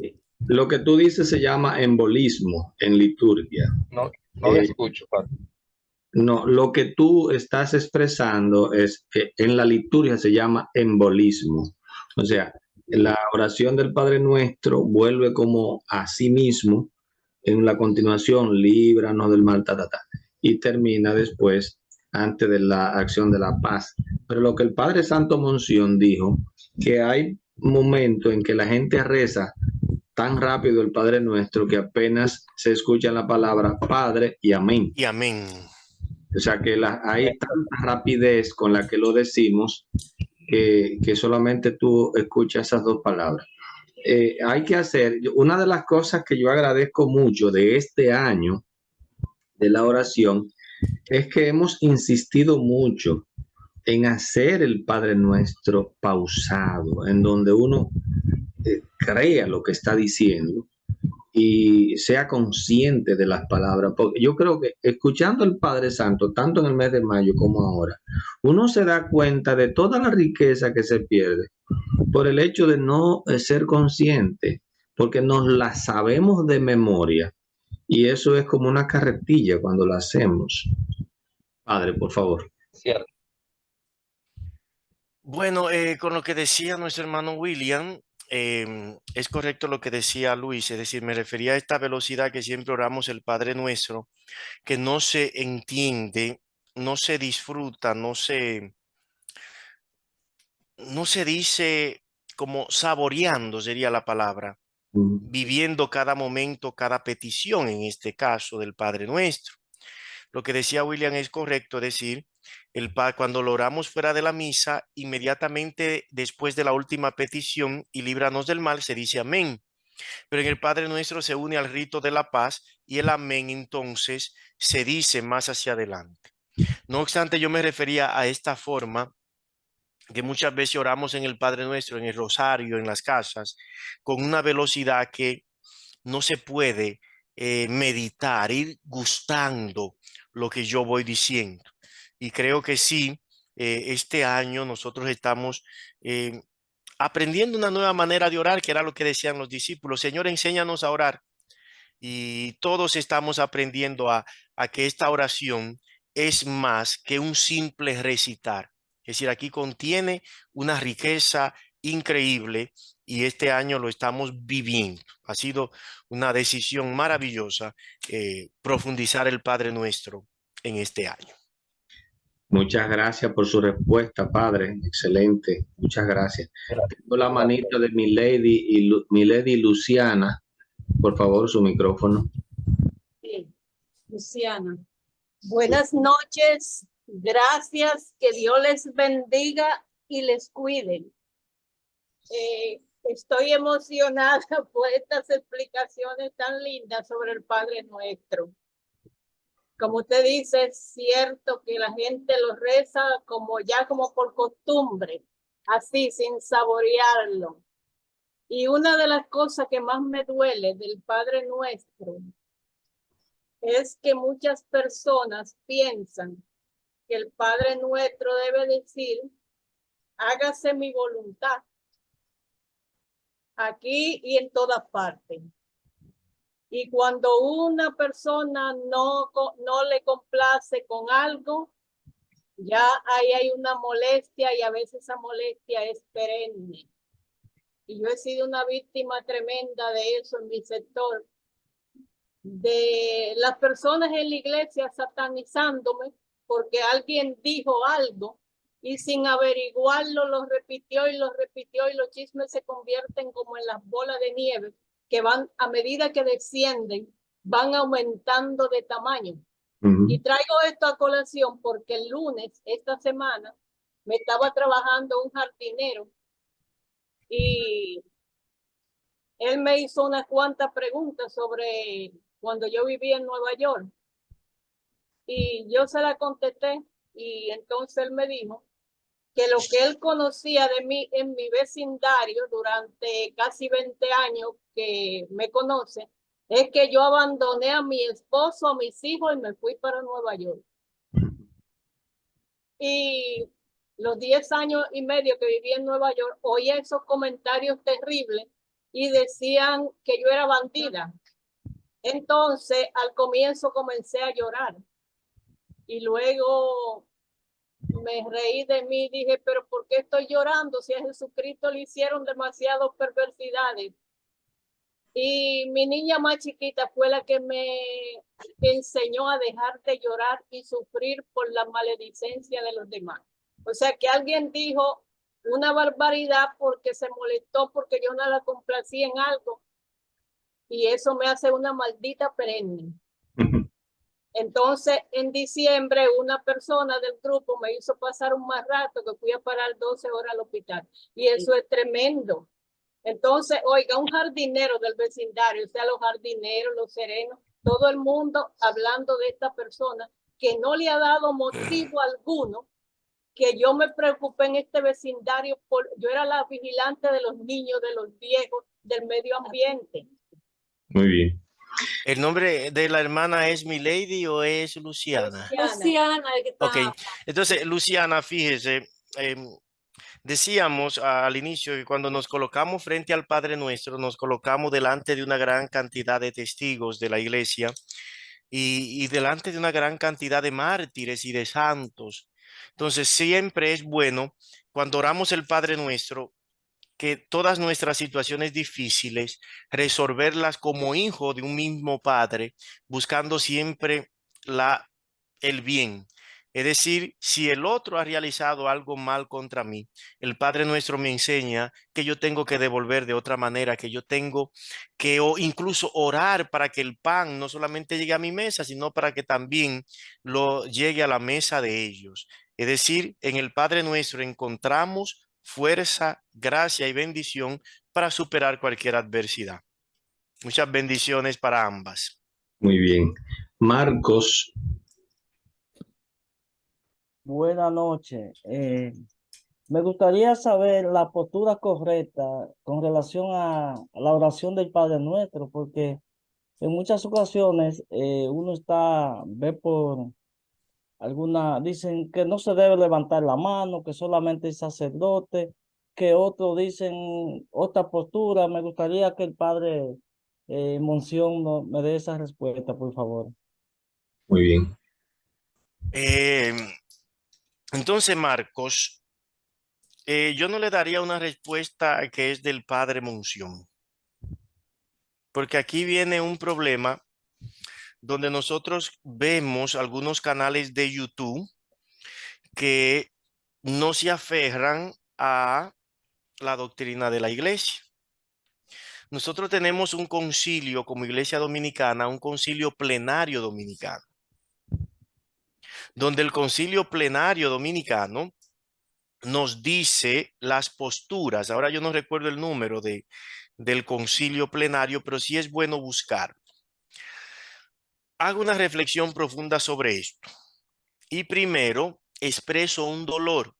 [SPEAKER 2] Lo que tú dices se llama embolismo en liturgia.
[SPEAKER 6] No lo escucho, Padre.
[SPEAKER 2] No, lo que tú estás expresando es que en la liturgia se llama embolismo. O sea, la oración del Padre Nuestro vuelve como a sí mismo en la continuación, líbranos del mal, y termina después, antes de la acción de la paz. Pero lo que el Padre Santo Monción dijo, que hay momentos en que la gente reza tan rápido el Padre Nuestro que apenas se escucha la palabra Padre y amén.
[SPEAKER 3] Y amén.
[SPEAKER 2] O sea que hay tanta rapidez con la que lo decimos que solamente tú escuchas esas dos palabras. Hay que hacer, una de las cosas que yo agradezco mucho de este año de la oración es que hemos insistido mucho en hacer el Padre Nuestro pausado, en donde uno crea lo que está diciendo y sea consciente de las palabras, porque yo creo que escuchando el Padre Santo, tanto en el mes de mayo como ahora, uno se da cuenta de toda la riqueza que se pierde por el hecho de no ser consciente, porque nos la sabemos de memoria y eso es como una carretilla cuando la hacemos. Padre, por favor.
[SPEAKER 6] Cierto.
[SPEAKER 3] Bueno, con lo que decía nuestro hermano William, es correcto lo que decía Luis, es decir, me refería a esta velocidad que siempre oramos el Padre Nuestro, que no se entiende, no se disfruta, no se dice como saboreando, sería la palabra, viviendo cada momento, cada petición, en este caso del Padre Nuestro. Lo que decía William es correcto, es decir, cuando lo oramos fuera de la misa, inmediatamente después de la última petición y líbranos del mal, se dice amén. Pero en el Padre Nuestro se une al rito de la paz y el amén entonces se dice más hacia adelante. No obstante, yo me refería a esta forma que muchas veces oramos en el Padre Nuestro, en el rosario, en las casas, con una velocidad que no se puede meditar, ir gustando lo que yo voy diciendo. Y creo que sí, este año nosotros estamos aprendiendo una nueva manera de orar, que era lo que decían los discípulos. Señor, enséñanos a orar. Y todos estamos aprendiendo a que esta oración es más que un simple recitar. Es decir, aquí contiene una riqueza increíble y este año lo estamos viviendo. Ha sido una decisión maravillosa profundizar el Padre Nuestro en este año.
[SPEAKER 2] Muchas gracias por su respuesta, Padre. Excelente. Muchas gracias. Tengo la manita de Milady Luciana. Por favor, su micrófono.
[SPEAKER 7] Sí, Luciana. Buenas noches. Gracias. Que Dios les bendiga y les cuide. Estoy emocionada por estas explicaciones tan lindas sobre el Padre Nuestro. Como usted dice, es cierto que la gente lo reza como por costumbre, así, sin saborearlo. Y una de las cosas que más me duele del Padre Nuestro es que muchas personas piensan que el Padre Nuestro debe decir, hágase mi voluntad, aquí y en todas partes. Y cuando una persona no le complace con algo, ya ahí hay una molestia y a veces esa molestia es perenne. Y yo he sido una víctima tremenda de eso en mi sector, de las personas en la iglesia satanizándome porque alguien dijo algo y sin averiguarlo lo repitió y lo repitió y los chismes se convierten como en las bolas de nieve que van a medida que descienden, van aumentando de tamaño. Y traigo esto a colación porque el lunes, esta semana, me estaba trabajando un jardinero y él me hizo unas cuantas preguntas sobre cuando yo vivía en Nueva York. Y yo se la contesté y entonces él me dijo que lo que él conocía de mí en mi vecindario durante casi 20 años que me conoce, es que yo abandoné a mi esposo, a mis hijos y me fui para Nueva York. Y los 10 años y medio que viví en Nueva York, oí esos comentarios terribles y decían que yo era bandida. Entonces, al comienzo comencé a llorar y luego me reí de mí y dije, pero ¿por qué estoy llorando si a Jesucristo le hicieron demasiadas perversidades? Y mi niña más chiquita fue la que me enseñó a dejar de llorar y sufrir por la maledicencia de los demás. O sea que alguien dijo una barbaridad porque se molestó porque yo no la complací en algo. Y eso me hace una maldita perenne. Entonces, en diciembre, una persona del grupo me hizo pasar un más rato que fui a parar 12 horas al hospital. Y eso es tremendo. Entonces, oiga, un jardinero del vecindario, o sea, los jardineros, los serenos, todo el mundo hablando de esta persona que no le ha dado motivo alguno que yo me preocupé en este vecindario. Yo era la vigilante de los niños, de los viejos, del medio ambiente.
[SPEAKER 2] Muy bien.
[SPEAKER 3] ¿El nombre de la hermana es Milady o es Luciana?
[SPEAKER 7] Luciana.
[SPEAKER 3] Ok, entonces Luciana, fíjese, decíamos al inicio que cuando nos colocamos frente al Padre Nuestro, nos colocamos delante de una gran cantidad de testigos de la iglesia y delante de una gran cantidad de mártires y de santos. Entonces siempre es bueno cuando oramos el Padre Nuestro que todas nuestras situaciones difíciles, resolverlas como hijo de un mismo Padre, buscando siempre el bien. Es decir, si el otro ha realizado algo mal contra mí, el Padre Nuestro me enseña que yo tengo que devolver de otra manera, que yo tengo que incluso orar para que el pan no solamente llegue a mi mesa, sino para que también lo llegue a la mesa de ellos. Es decir, en el Padre Nuestro encontramos fuerza, gracia y bendición para superar cualquier adversidad. Muchas bendiciones para ambas.
[SPEAKER 2] Muy bien. Marcos.
[SPEAKER 8] Buenas noches. Me gustaría saber la postura correcta con relación a la oración del Padre Nuestro, porque en muchas ocasiones uno ve por dicen que no se debe levantar la mano, que solamente el sacerdote, que otros dicen otra postura. Me gustaría que el Padre Monción me dé esa respuesta, por favor.
[SPEAKER 2] Muy bien.
[SPEAKER 3] Entonces, Marcos, yo no le daría una respuesta que es del Padre Monción, porque aquí viene un problema donde nosotros vemos algunos canales de YouTube que no se aferran a la doctrina de la iglesia. Nosotros tenemos un concilio como iglesia dominicana, un concilio plenario dominicano, donde el concilio plenario dominicano nos dice las posturas. Ahora yo no recuerdo el número del concilio plenario, pero sí es bueno buscar. Hago una reflexión profunda sobre esto. Y primero expreso un dolor.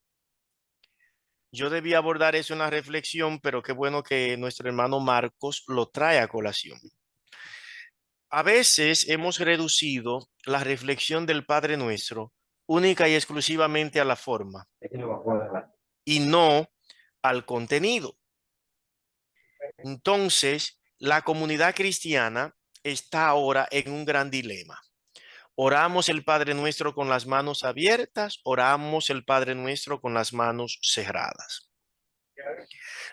[SPEAKER 3] Yo debía abordar eso en la reflexión, pero qué bueno que nuestro hermano Marcos lo trae a colación. A veces hemos reducido la reflexión del Padre Nuestro única y exclusivamente a la forma y no al contenido. Entonces, la comunidad cristiana está ahora en un gran dilema. Oramos el Padre Nuestro con las manos abiertas, oramos el Padre Nuestro con las manos cerradas.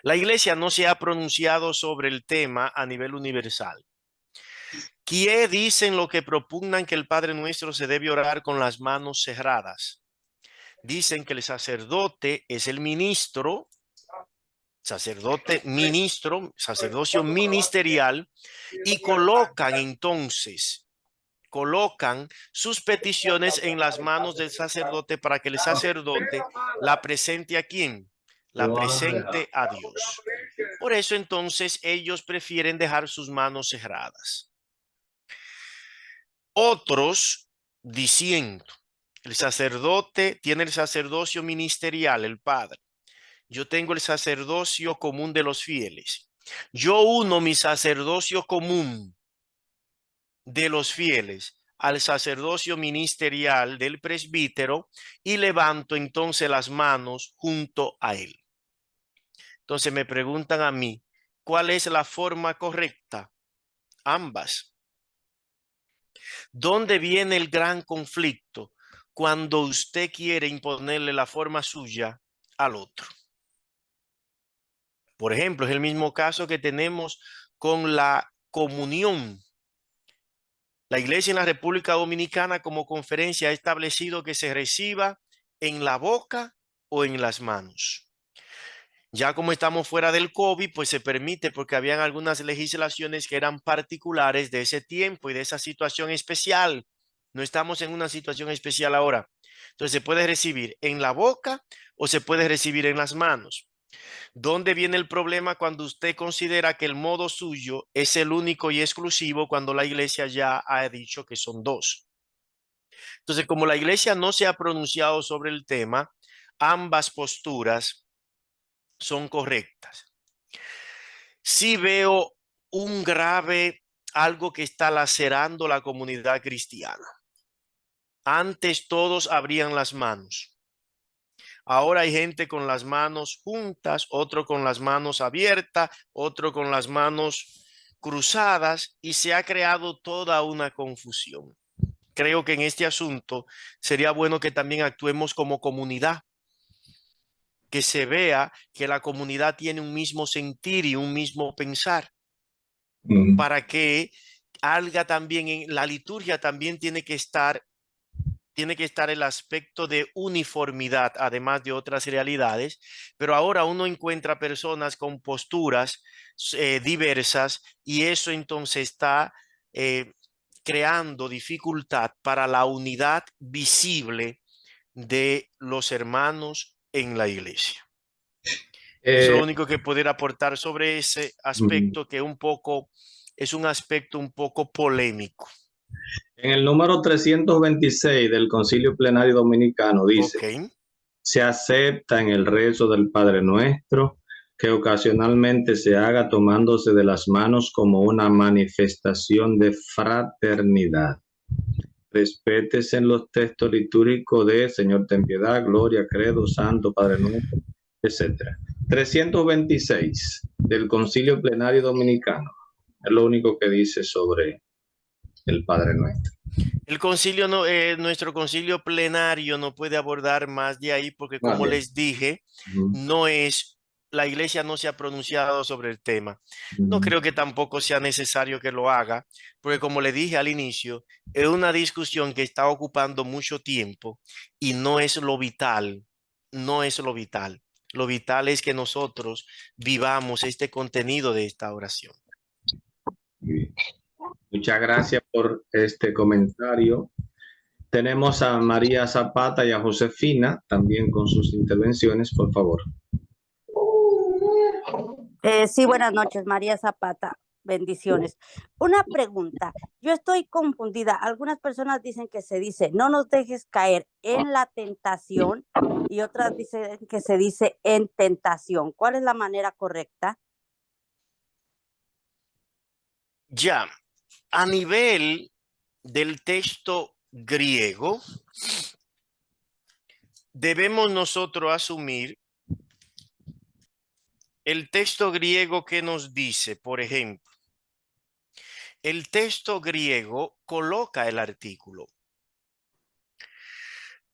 [SPEAKER 3] La iglesia no se ha pronunciado sobre el tema a nivel universal. ¿Qué dicen lo que propugnan que el Padre Nuestro se debe orar con las manos cerradas? dicen que el sacerdote es el ministro, sacerdote ministro, sacerdocio ministerial, y colocan sus peticiones en las manos del sacerdote para que el sacerdote la presente ¿a quién? La presente a Dios. Por eso entonces ellos prefieren dejar sus manos cerradas. Otros diciendo, el sacerdote tiene el sacerdocio ministerial, el Padre. Yo tengo el sacerdocio común de los fieles. Yo uno mi sacerdocio común de los fieles al sacerdocio ministerial del presbítero y levanto entonces las manos junto a él. Entonces me preguntan a mí, ¿cuál es la forma correcta? Ambas. ¿Dónde viene el gran conflicto? Cuando usted quiere imponerle la forma suya al otro. Por ejemplo, es el mismo caso que tenemos con la comunión. La Iglesia en la República Dominicana como conferencia ha establecido que se reciba en la boca o en las manos. Ya como estamos fuera del COVID, pues se permite porque habían algunas legislaciones que eran particulares de ese tiempo y de esa situación especial. No estamos en una situación especial ahora. Entonces se puede recibir en la boca o se puede recibir en las manos. ¿Dónde viene el problema cuando usted considera que el modo suyo es el único y exclusivo cuando la iglesia ya ha dicho que son dos? Entonces, como la iglesia no se ha pronunciado sobre el tema, ambas posturas son correctas. Sí veo algo que está lacerando la comunidad cristiana. Antes todos abrían las manos. Ahora hay gente con las manos juntas, otro con las manos abiertas, otro con las manos cruzadas y se ha creado toda una confusión. Creo que en este asunto sería bueno que también actuemos como comunidad, que se vea que la comunidad tiene un mismo sentir y un mismo pensar, para que haga también en la liturgia también tiene que estar el aspecto de uniformidad, además de otras realidades, pero ahora uno encuentra personas con posturas diversas y eso entonces está creando dificultad para la unidad visible de los hermanos en la iglesia. Eso es lo único que poder aportar sobre ese aspecto que es un aspecto un poco polémico.
[SPEAKER 2] En el número 326 del Concilio Plenario Dominicano dice, se acepta en el rezo del Padre Nuestro que ocasionalmente se haga tomándose de las manos como una manifestación de fraternidad. Respétese en los textos litúrgicos de Señor ten piedad, Gloria, Credo, Santo, Padre Nuestro, etc. 326 del Concilio Plenario Dominicano. Es lo único que dice sobre el Padre Nuestro.
[SPEAKER 3] El concilio nuestro concilio plenario no puede abordar más de ahí porque, como les dije, la iglesia no se ha pronunciado sobre el tema. No creo que tampoco sea necesario que lo haga, porque como le dije al inicio, es una discusión que está ocupando mucho tiempo y no es lo vital, no es lo vital. Lo vital es que nosotros vivamos este contenido de esta oración.
[SPEAKER 2] Muchas gracias por este comentario. Tenemos a María Zapata y a Josefina también con sus intervenciones, por favor.
[SPEAKER 9] Sí, buenas noches, María Zapata. Bendiciones. Una pregunta. Yo estoy confundida. Algunas personas dicen que se dice, no nos dejes caer en la tentación, y otras dicen que se dice en tentación. ¿Cuál es la manera correcta?
[SPEAKER 3] Ya, a nivel del texto griego, debemos nosotros asumir el texto griego que nos dice, por ejemplo, el texto griego coloca el artículo,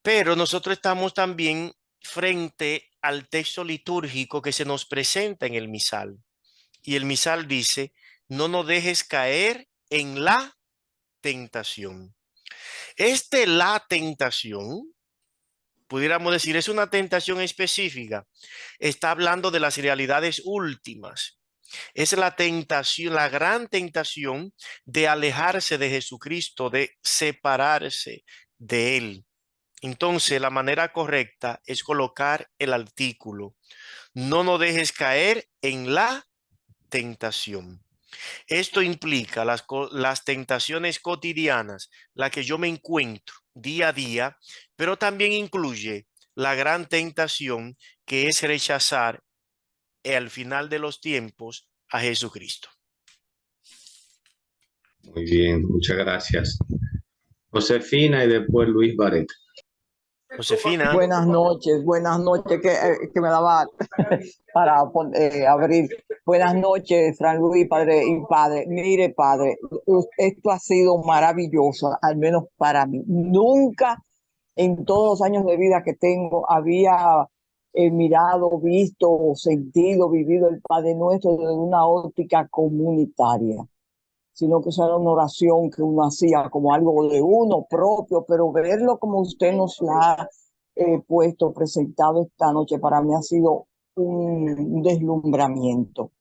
[SPEAKER 3] pero nosotros estamos también frente al texto litúrgico que se nos presenta en el misal. Y el misal dice, no nos dejes caer en la tentación. La tentación pudiéramos decir, es una tentación específica. Está hablando de las realidades últimas. Es la tentación, la gran tentación de alejarse de Jesucristo, de separarse de Él. Entonces, la manera correcta es colocar el artículo. No nos dejes caer en la tentación. Esto implica las tentaciones cotidianas, la que yo me encuentro día a día, pero también incluye la gran tentación que es rechazar al final de los tiempos a Jesucristo.
[SPEAKER 2] Muy bien, muchas gracias. Josefina y después Luis Baret.
[SPEAKER 3] Josefina.
[SPEAKER 5] Buenas noches, que me daba para abrir. Buenas noches, Fran Luis, padre y padre. Mire, padre, esto ha sido maravilloso, al menos para mí. Nunca en todos los años de vida que tengo había mirado, visto, sentido, vivido el Padre Nuestro desde una óptica comunitaria, sino que eso era una oración que uno hacía como algo de uno propio, pero verlo como usted nos la ha puesto, presentado esta noche, para mí ha sido un deslumbramiento.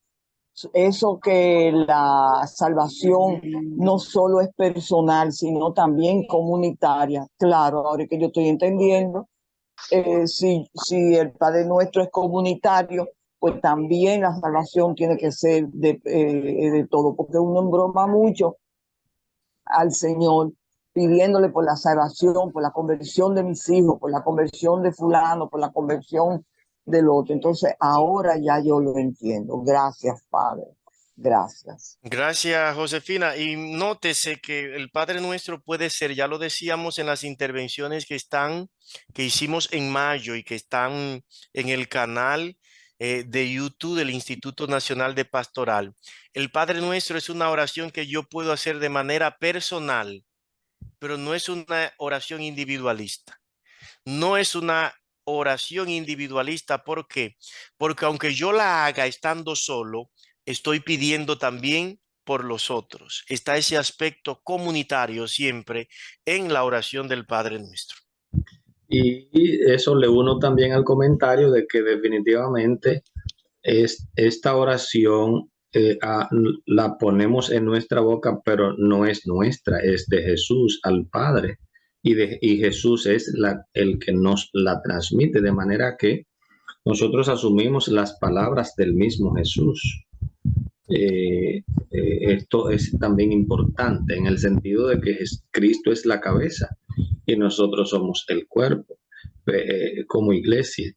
[SPEAKER 5] Eso que la salvación no solo es personal, sino también comunitaria. Claro, ahora que yo estoy entendiendo, si el Padre Nuestro es comunitario, pues también la salvación tiene que ser de todo, porque uno embroma mucho al Señor pidiéndole por la salvación, por la conversión de mis hijos, por la conversión de fulano, por la conversión del otro. Entonces ahora ya yo lo entiendo. Gracias, Padre. Gracias.
[SPEAKER 3] Gracias, Josefina. Y nótese que el Padre Nuestro puede ser, ya lo decíamos en las intervenciones que hicimos en mayo y que están en el canal de YouTube del Instituto Nacional de Pastoral. El Padre Nuestro es una oración que yo puedo hacer de manera personal, pero no es una oración individualista. No es una oración individualista. ¿Por qué? Porque aunque yo la haga estando solo, estoy pidiendo también por los otros. Está ese aspecto comunitario siempre en la oración del Padre Nuestro.
[SPEAKER 2] Y eso le uno también al comentario de que definitivamente esta oración la ponemos en nuestra boca, pero no es nuestra, es de Jesús al Padre. Y Jesús es el que nos la transmite, de manera que nosotros asumimos las palabras del mismo Jesús. Esto es también importante en el sentido de que Cristo es la cabeza y nosotros somos el cuerpo como iglesia.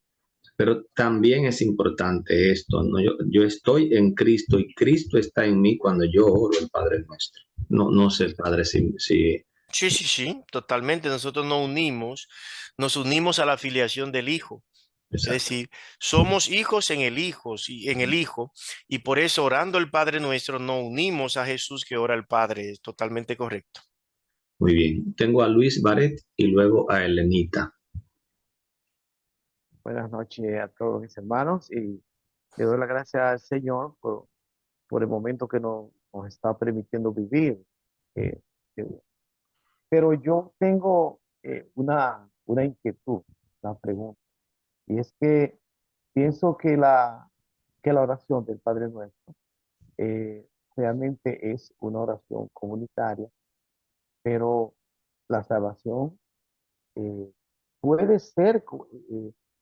[SPEAKER 2] Pero también es importante esto, ¿no? Yo estoy en Cristo y Cristo está en mí cuando yo oro el Padre Nuestro. No sé, Padre, si...
[SPEAKER 3] Sí, totalmente. Nosotros nos unimos a la filiación del Hijo.
[SPEAKER 2] Exacto.
[SPEAKER 3] Es decir, somos hijos en el Hijo, y por eso orando el Padre Nuestro nos unimos a Jesús que ora el Padre. Es totalmente correcto.
[SPEAKER 2] Muy bien. Tengo a Luis Baret y luego a Elenita.
[SPEAKER 10] Buenas noches a todos mis hermanos y le doy las gracias al Señor por el momento que nos está permitiendo vivir. Eh, eh, pero yo tengo una inquietud, una pregunta, y es que pienso que la oración del Padre Nuestro realmente es una oración comunitaria, pero la salvación eh, puede ser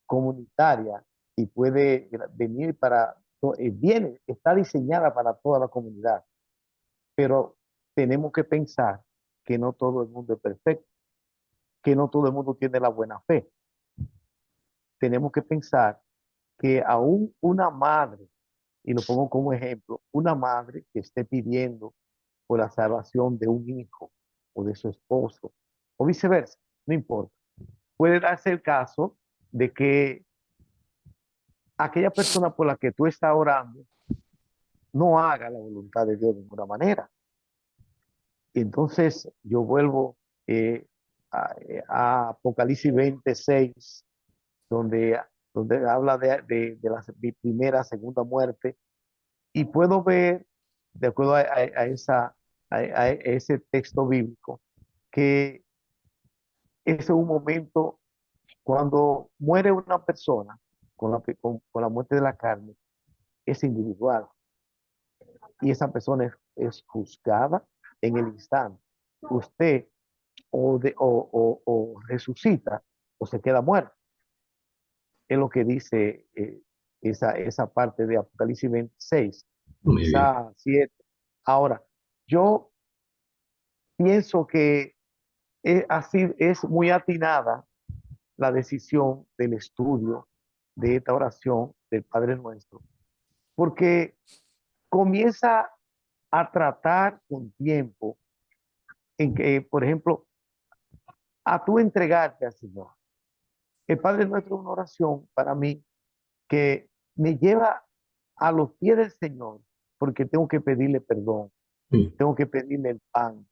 [SPEAKER 10] comunitaria y puede venir viene, está diseñada para toda la comunidad, pero tenemos que pensar que no todo el mundo es perfecto, que no todo el mundo tiene la buena fe. Tenemos que pensar que aún una madre, y lo pongo como ejemplo, una madre que esté pidiendo por la salvación de un hijo o de su esposo, o viceversa, no importa. Puede darse el caso de que aquella persona por la que tú estás orando no haga la voluntad de Dios de ninguna manera. Y entonces yo vuelvo a Apocalipsis 26, donde habla de la primera, segunda muerte, y puedo ver, de acuerdo a ese texto bíblico, que ese es un momento Cuando muere una persona con la muerte de la carne, es individual y esa persona es juzgada en el instante. Usted o resucita o se queda muerto. Es lo que dice esa parte de Apocalipsis 26, quizá 7. Ahora, yo pienso que es muy atinada la decisión del estudio de esta oración del Padre Nuestro, porque comienza a tratar con tiempo en que, por ejemplo, a tú entregarte al Señor. El Padre Nuestro es una oración para mí que me lleva a los pies del Señor, porque tengo que pedirle perdón, tengo que pedirle el pan,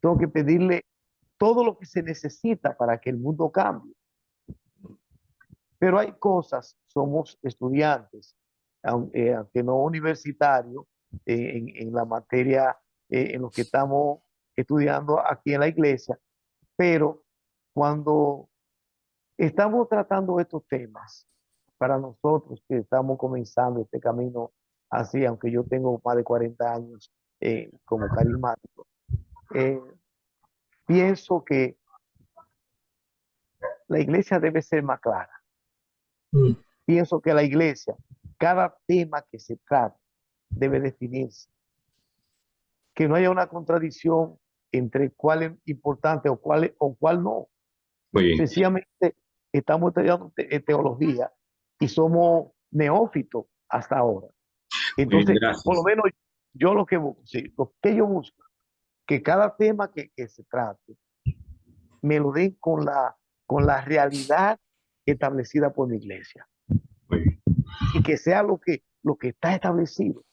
[SPEAKER 10] tengo que pedirle todo lo que se necesita para que el mundo cambie. Pero hay cosas, somos estudiantes, aunque no universitarios, en la materia en lo que estamos estudiando aquí en la iglesia, pero cuando estamos tratando estos temas, para nosotros que estamos comenzando este camino así, aunque yo tengo más de 40 años como carismático, pienso que la iglesia debe ser más clara. Pienso que la iglesia, cada tema que se trata, debe definirse. Que no haya una contradicción entre cuál es importante o cuál no. Sencillamente estamos estudiando teología y somos neófitos hasta ahora. Entonces, por lo menos yo lo que busco, sí, lo que yo busco, que cada tema que se trate, me lo den con la realidad establecida por mi iglesia. Y que sea lo que está establecido,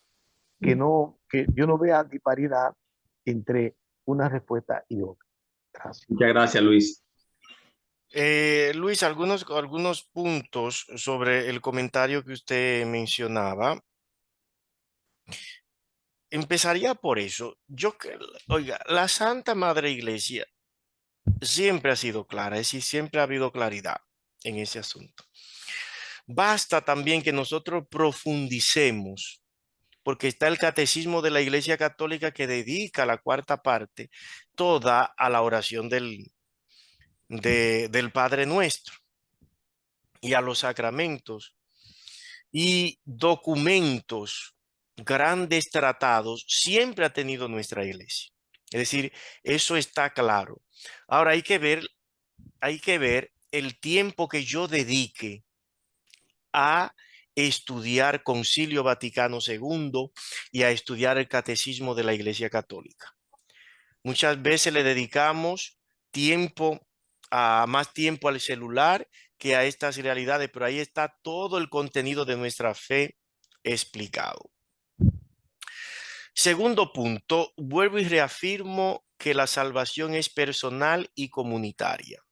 [SPEAKER 10] que yo no vea disparidad entre una respuesta y otra. Gracias.
[SPEAKER 2] Muchas gracias, Luis.
[SPEAKER 3] Luis, algunos puntos sobre el comentario que usted mencionaba. Empezaría por eso. Oiga, la Santa Madre Iglesia siempre ha sido clara, es decir, siempre ha habido claridad en ese asunto. Basta también que nosotros profundicemos, porque está el Catecismo de la Iglesia Católica que dedica la cuarta parte toda a la oración del Padre Nuestro y a los sacramentos y documentos, grandes tratados, siempre ha tenido nuestra iglesia. Es decir, eso está claro. Ahora hay que ver el tiempo que yo dedique a estudiar Concilio Vaticano II y a estudiar el Catecismo de la Iglesia Católica. Muchas veces le dedicamos más tiempo al celular que a estas realidades, pero ahí está todo el contenido de nuestra fe explicado. Segundo punto, vuelvo y reafirmo que la salvación es personal y comunitaria.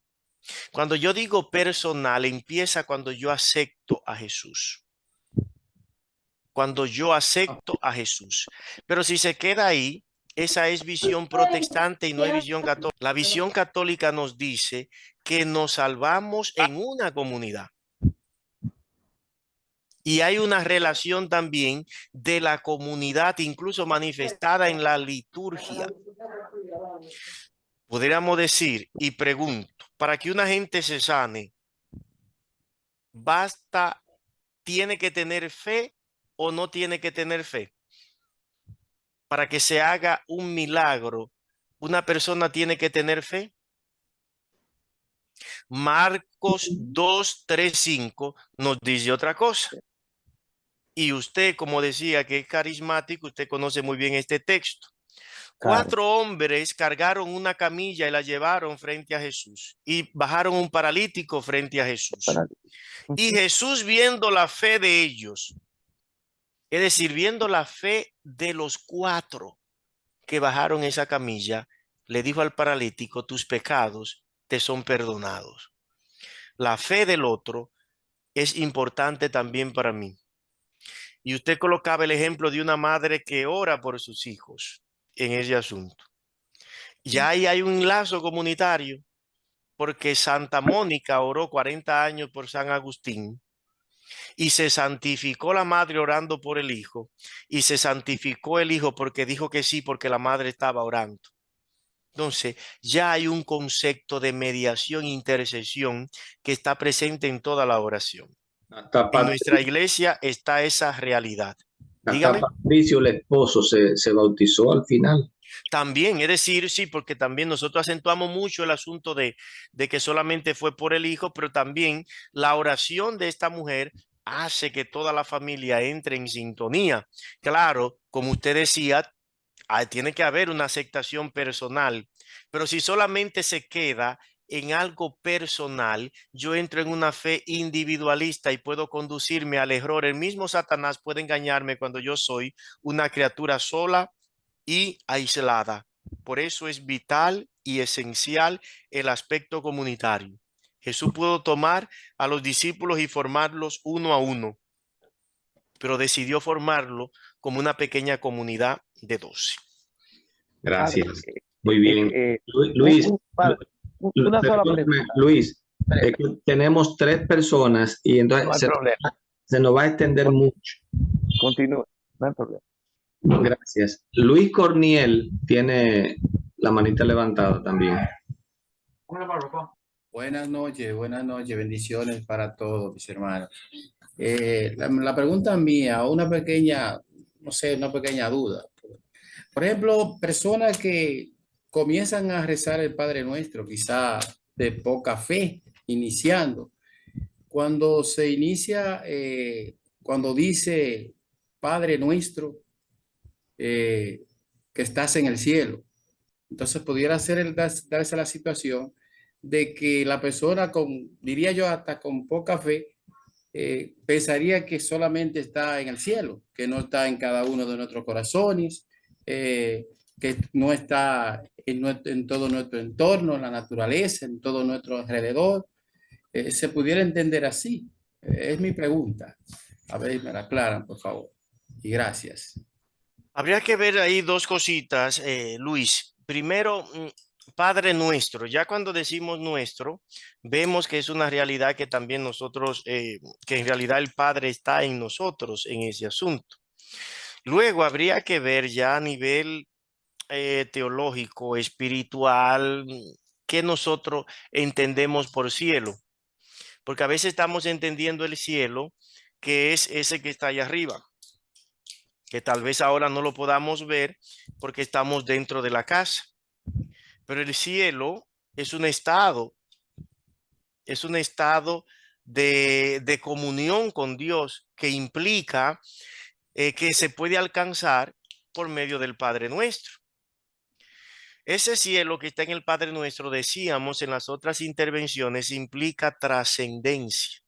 [SPEAKER 3] Cuando yo digo personal, empieza cuando yo acepto a Jesús. Cuando yo acepto a Jesús. Pero si se queda ahí, esa es visión protestante y no es visión católica. La visión católica nos dice que nos salvamos en una comunidad. Y hay una relación también de la comunidad, incluso manifestada en la liturgia. Podríamos decir, y pregunto, para que una gente se sane, ¿tiene que tener fe o no tiene que tener fe? Para que se haga un milagro, ¿una persona tiene que tener fe? Marcos 2, 3, 5 nos dice otra cosa. Y usted, como decía que es carismático, usted conoce muy bien este texto. Claro. 4 hombres cargaron una camilla y la llevaron frente a Jesús y bajaron un paralítico frente a Jesús. Y Jesús, viendo la fe de ellos, es decir, viendo la fe de los 4 que bajaron esa camilla, le dijo al paralítico: tus pecados te son perdonados. La fe del otro es importante también para mí. Y usted colocaba el ejemplo de una madre que ora por sus hijos en ese asunto. Ya ahí hay un lazo comunitario. porque Santa Mónica oró 40 años por San Agustín y se santificó la madre orando por el hijo y se santificó el hijo porque dijo que sí, porque la madre estaba orando. Entonces, ya hay un concepto de mediación e intercesión que está presente en toda la oración. En nuestra iglesia está esa realidad. Dígame.
[SPEAKER 2] Hasta Patricio, el esposo, se bautizó al final.
[SPEAKER 3] También, es decir, sí, porque también nosotros acentuamos mucho el asunto de que solamente fue por el hijo, pero también la oración de esta mujer hace que toda la familia entre en sintonía. Claro, como usted decía, tiene que haber una aceptación personal, pero si solamente se queda en algo personal, yo entro en una fe individualista y puedo conducirme al error. El mismo Satanás puede engañarme cuando yo soy una criatura sola y aislada. Por eso es vital y esencial el aspecto comunitario. Jesús pudo tomar a los discípulos y formarlos uno a uno, pero decidió formarlo como una pequeña comunidad de 12.
[SPEAKER 2] Gracias. Muy bien. Luis,
[SPEAKER 10] una sola pregunta.
[SPEAKER 2] Luis, tenemos 3 personas y entonces se nos va a extender mucho.
[SPEAKER 10] Continúe, no hay problema.
[SPEAKER 2] Gracias. Luis Corniel tiene la manita levantada también.
[SPEAKER 11] Buenas noches, bendiciones para todos mis hermanos. La pregunta mía, una pequeña, no sé, una pequeña duda. Por ejemplo, personas que comienzan a rezar el Padre Nuestro, quizá de poca fe, iniciando. Cuando se inicia, cuando dice Padre Nuestro, que estás en el cielo. Entonces pudiera ser darse la situación de que la persona diría yo, hasta con poca fe, pensaría que solamente está en el cielo, que no está en cada uno de nuestros corazones, que no está en todo nuestro entorno, en la naturaleza, en todo nuestro alrededor. Se pudiera entender así. Es mi pregunta. A ver, me la aclaran, por favor. Y gracias.
[SPEAKER 3] Habría que ver ahí 2 cositas, Luis. Primero, Padre Nuestro. Ya cuando decimos nuestro, vemos que es una realidad que también nosotros, que en realidad el Padre está en nosotros en ese asunto. Luego habría que ver ya a nivel teológico, espiritual, qué nosotros entendemos por cielo. Porque a veces estamos entendiendo el cielo, que es ese que está allá arriba, que tal vez ahora no lo podamos ver porque estamos dentro de la casa. Pero el cielo es un estado de comunión con Dios que implica que se puede alcanzar por medio del Padre Nuestro. Ese cielo que está en el Padre Nuestro, decíamos en las otras intervenciones, implica trascendencia.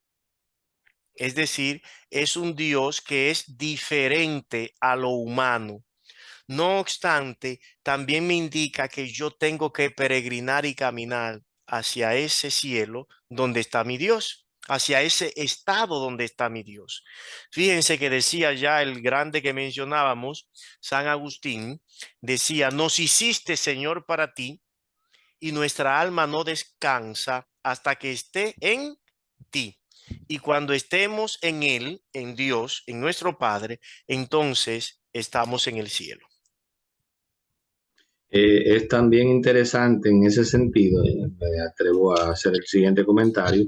[SPEAKER 3] Es decir, es un Dios que es diferente a lo humano. No obstante, también me indica que yo tengo que peregrinar y caminar hacia ese cielo donde está mi Dios, hacia ese estado donde está mi Dios. Fíjense que decía ya el grande que mencionábamos, San Agustín, decía, nos hiciste, Señor, para ti, y nuestra alma no descansa hasta que esté en ti. Y cuando estemos en Él, en Dios, en nuestro Padre, entonces estamos en el cielo.
[SPEAKER 2] Es también interesante en ese sentido, me atrevo a hacer el siguiente comentario,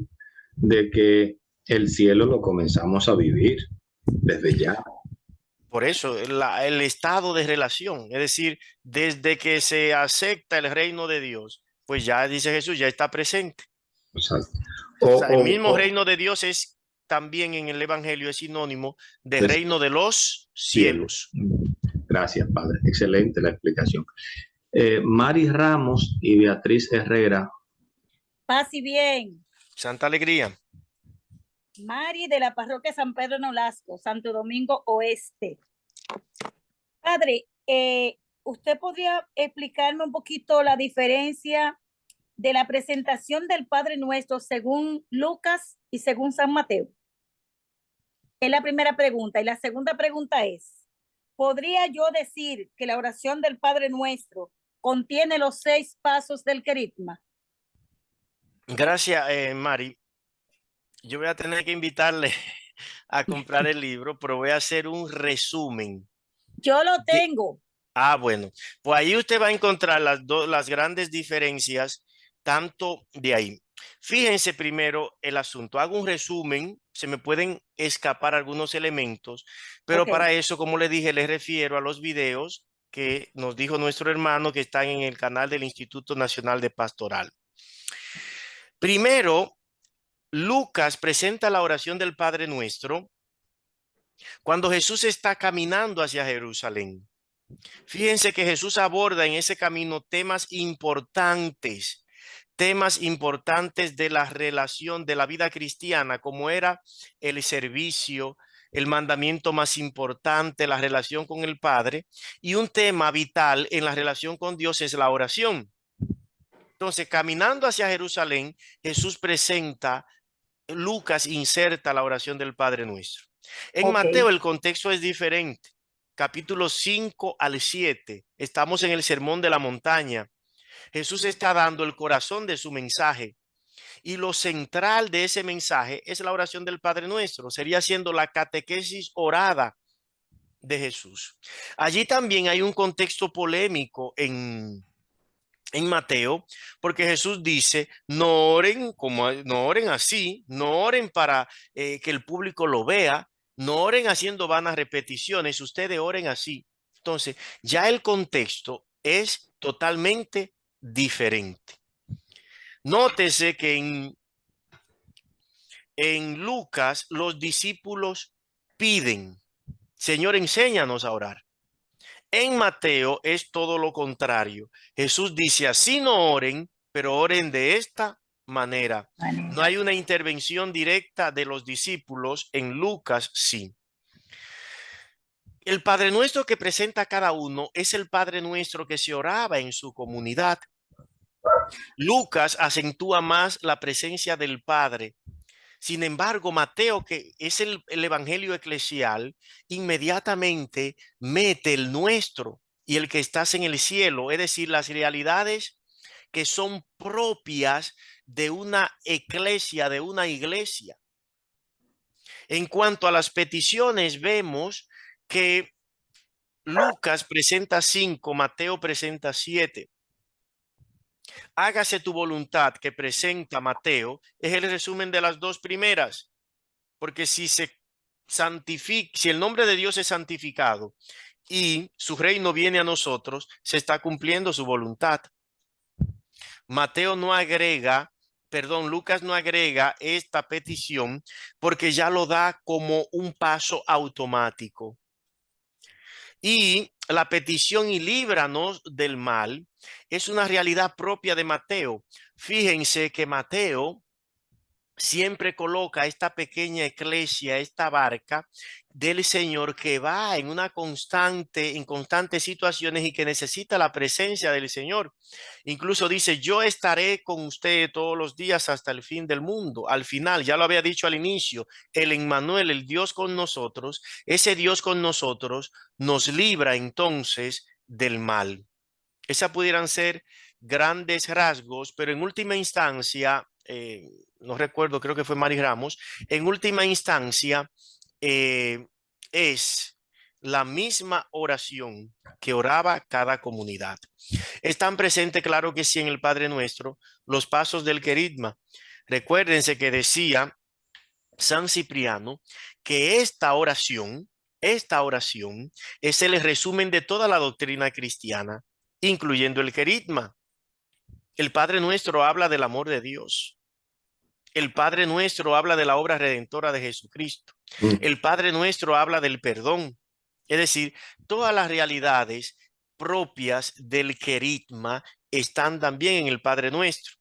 [SPEAKER 2] de que el cielo lo comenzamos a vivir desde ya.
[SPEAKER 3] Por eso, el estado de relación, es decir, desde que se acepta el reino de Dios, pues ya dice Jesús, ya está presente.
[SPEAKER 2] Exacto.
[SPEAKER 3] O sea, el mismo reino de Dios es también en el Evangelio, es sinónimo de reino de los cielos.
[SPEAKER 2] Gracias, Padre. Excelente la explicación. Mari Ramos y Beatriz Herrera.
[SPEAKER 12] Paz y bien.
[SPEAKER 3] Santa Alegría.
[SPEAKER 12] Mari de la parroquia San Pedro Nolasco, Santo Domingo Oeste. Padre, ¿usted podría explicarme un poquito la diferencia de la presentación del Padre Nuestro según Lucas y según San Mateo? Es la primera pregunta. Y la segunda pregunta es, ¿podría yo decir que la oración del Padre Nuestro contiene los 6 pasos del querigma?
[SPEAKER 3] Gracias, Mari. Yo voy a tener que invitarle a comprar el libro, pero voy a hacer un resumen.
[SPEAKER 12] Yo lo tengo.
[SPEAKER 3] Bueno, pues ahí usted va a encontrar las grandes diferencias, tanto de ahí. Fíjense primero el asunto. Hago un resumen, se me pueden escapar algunos elementos, pero para eso, como le dije, les refiero a los videos que nos dijo nuestro hermano que están en el canal del Instituto Nacional de Pastoral. Primero, Lucas presenta la oración del Padre Nuestro cuando Jesús está caminando hacia Jerusalén. Fíjense que Jesús aborda en ese camino temas importantes de la relación de la vida cristiana, como era el servicio, el mandamiento más importante, la relación con el Padre, y un tema vital en la relación con Dios es la oración. Entonces, caminando hacia Jerusalén, Jesús presenta, Lucas inserta la oración del Padre Nuestro. En Mateo el contexto es diferente. Capítulos 5 al 7, estamos en el Sermón de la Montaña. Jesús está dando el corazón de su mensaje y lo central de ese mensaje es la oración del Padre Nuestro. Sería siendo la catequesis orada de Jesús. Allí también hay un contexto polémico en Mateo, porque Jesús dice, no oren así, no oren para que el público lo vea, no oren haciendo vanas repeticiones, ustedes oren así. Entonces, ya el contexto es totalmente diferente. Nótese que en Lucas los discípulos piden, Señor, enséñanos a orar. En Mateo es todo lo contrario. Jesús dice, así no oren, pero oren de esta manera. No hay una intervención directa de los discípulos. En Lucas sí. El Padre Nuestro que presenta cada uno es el Padre Nuestro que se oraba en su comunidad. Lucas acentúa más la presencia del Padre. Sin embargo, Mateo, que es el evangelio eclesial, inmediatamente mete el nuestro y el que estás en el cielo, es decir, las realidades que son propias de una eclesia, de una iglesia. En cuanto a las peticiones, vemos que Lucas presenta 5, Mateo presenta 7. Hágase tu voluntad que presenta Mateo es el resumen de las dos primeras, porque si el nombre de Dios es santificado y su reino viene a nosotros, se está cumpliendo su voluntad. Lucas no agrega esta petición porque ya lo da como un paso automático. Y la petición y líbranos del mal es una realidad propia de Mateo. Fíjense que Mateo siempre coloca esta pequeña eclesia, esta barca del Señor que va en constantes situaciones y que necesita la presencia del Señor. Incluso dice, yo estaré con usted todos los días hasta el fin del mundo. Al final, ya lo había dicho al inicio, el Emmanuel, el Dios con nosotros, ese Dios con nosotros nos libra entonces del mal. Esas pudieran ser grandes rasgos, pero en última instancia, no recuerdo, creo que fue Mari Ramos, en última instancia es la misma oración que oraba cada comunidad. Están presentes, claro que sí, en el Padre Nuestro, los pasos del querigma. Recuérdense que decía San Cipriano que esta oración es el resumen de toda la doctrina cristiana, incluyendo el querigma. El Padre Nuestro habla del amor de Dios. El Padre Nuestro habla de la obra redentora de Jesucristo. El Padre Nuestro habla del perdón. Es decir, todas las realidades propias del querigma están también en el Padre Nuestro.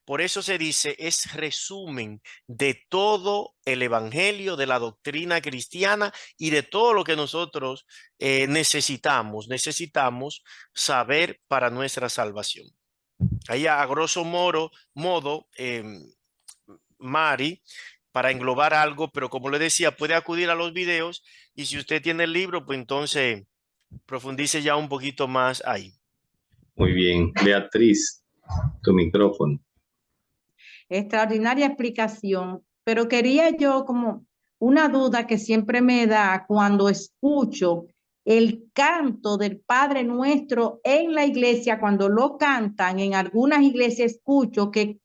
[SPEAKER 3] Por eso se dice, es resumen de todo el evangelio, de la doctrina cristiana y de todo lo que nosotros necesitamos saber para nuestra salvación. Ahí a grosso modo, Mari, para englobar algo, pero como le decía, puede acudir a los videos y si usted tiene el libro, pues entonces profundice ya un poquito más ahí.
[SPEAKER 2] Muy bien. Beatriz, tu micrófono.
[SPEAKER 13] extraordinaria explicación, pero quería yo como una duda que siempre me da cuando escucho el canto del Padre Nuestro en la iglesia, cuando lo cantan, en algunas iglesias escucho que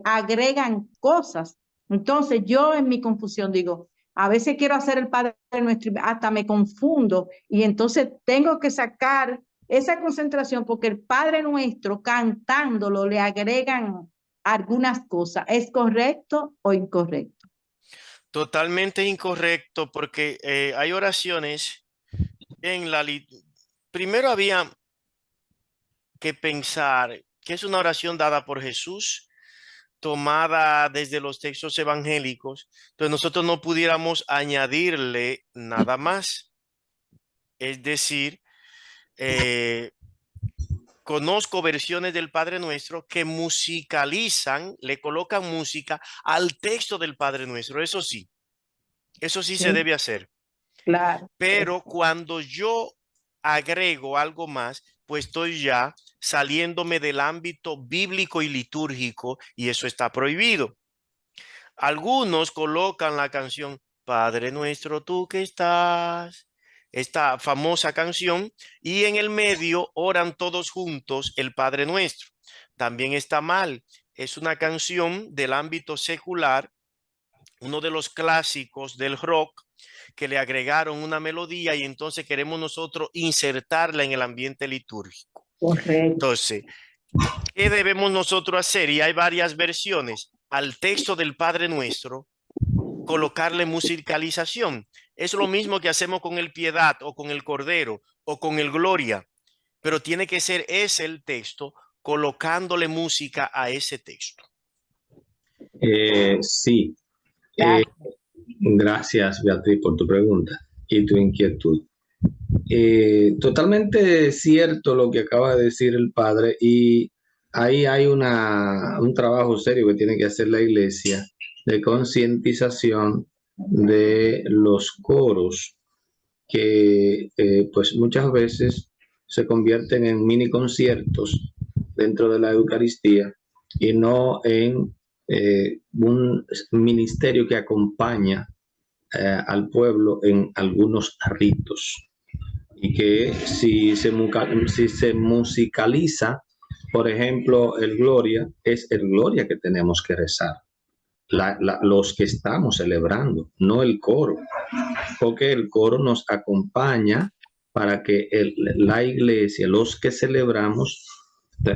[SPEAKER 13] agregan cosas. Entonces yo en mi confusión digo, a veces quiero hacer el Padre Nuestro y hasta me confundo y entonces tengo que sacar esa concentración porque el Padre Nuestro cantándolo le agregan algunas cosas. ¿Es correcto o incorrecto?
[SPEAKER 3] Totalmente incorrecto, porque hay oraciones en la primero había que pensar que es una oración dada por Jesús, tomada desde los textos evangélicos, entonces nosotros no pudiéramos añadirle nada más. Es decir, conozco versiones del Padre Nuestro que musicalizan, le colocan música al texto del Padre Nuestro. Eso sí se debe hacer.
[SPEAKER 13] Claro.
[SPEAKER 3] Pero cuando yo agrego algo más, pues estoy ya saliéndome del ámbito bíblico y litúrgico y eso está prohibido. Algunos colocan la canción Padre Nuestro, tú que estás, esta famosa canción, y en el medio oran todos juntos el Padre Nuestro. También está mal. Es una canción del ámbito secular, uno de los clásicos del rock, que le agregaron una melodía y entonces queremos nosotros insertarla en el ambiente litúrgico.
[SPEAKER 13] Correcto.
[SPEAKER 3] Entonces, ¿qué debemos nosotros hacer? Y hay varias versiones. Al texto del Padre Nuestro, colocarle musicalización. Es lo mismo que hacemos con el Piedad o con el Cordero o con el Gloria, pero tiene que ser ese el texto, colocándole música a ese texto.
[SPEAKER 2] Sí. Gracias, Beatriz, por tu pregunta y tu inquietud. Totalmente cierto lo que acaba de decir el padre, y ahí hay un trabajo serio que tiene que hacer la iglesia de concientización de los coros que pues muchas veces se convierten en mini conciertos dentro de la Eucaristía y no en un ministerio que acompaña al pueblo en algunos ritos, y que si se musicaliza, por ejemplo, el Gloria, es el Gloria que tenemos que rezar, los que estamos celebrando, no el coro, porque el coro nos acompaña para que la iglesia, los que celebramos,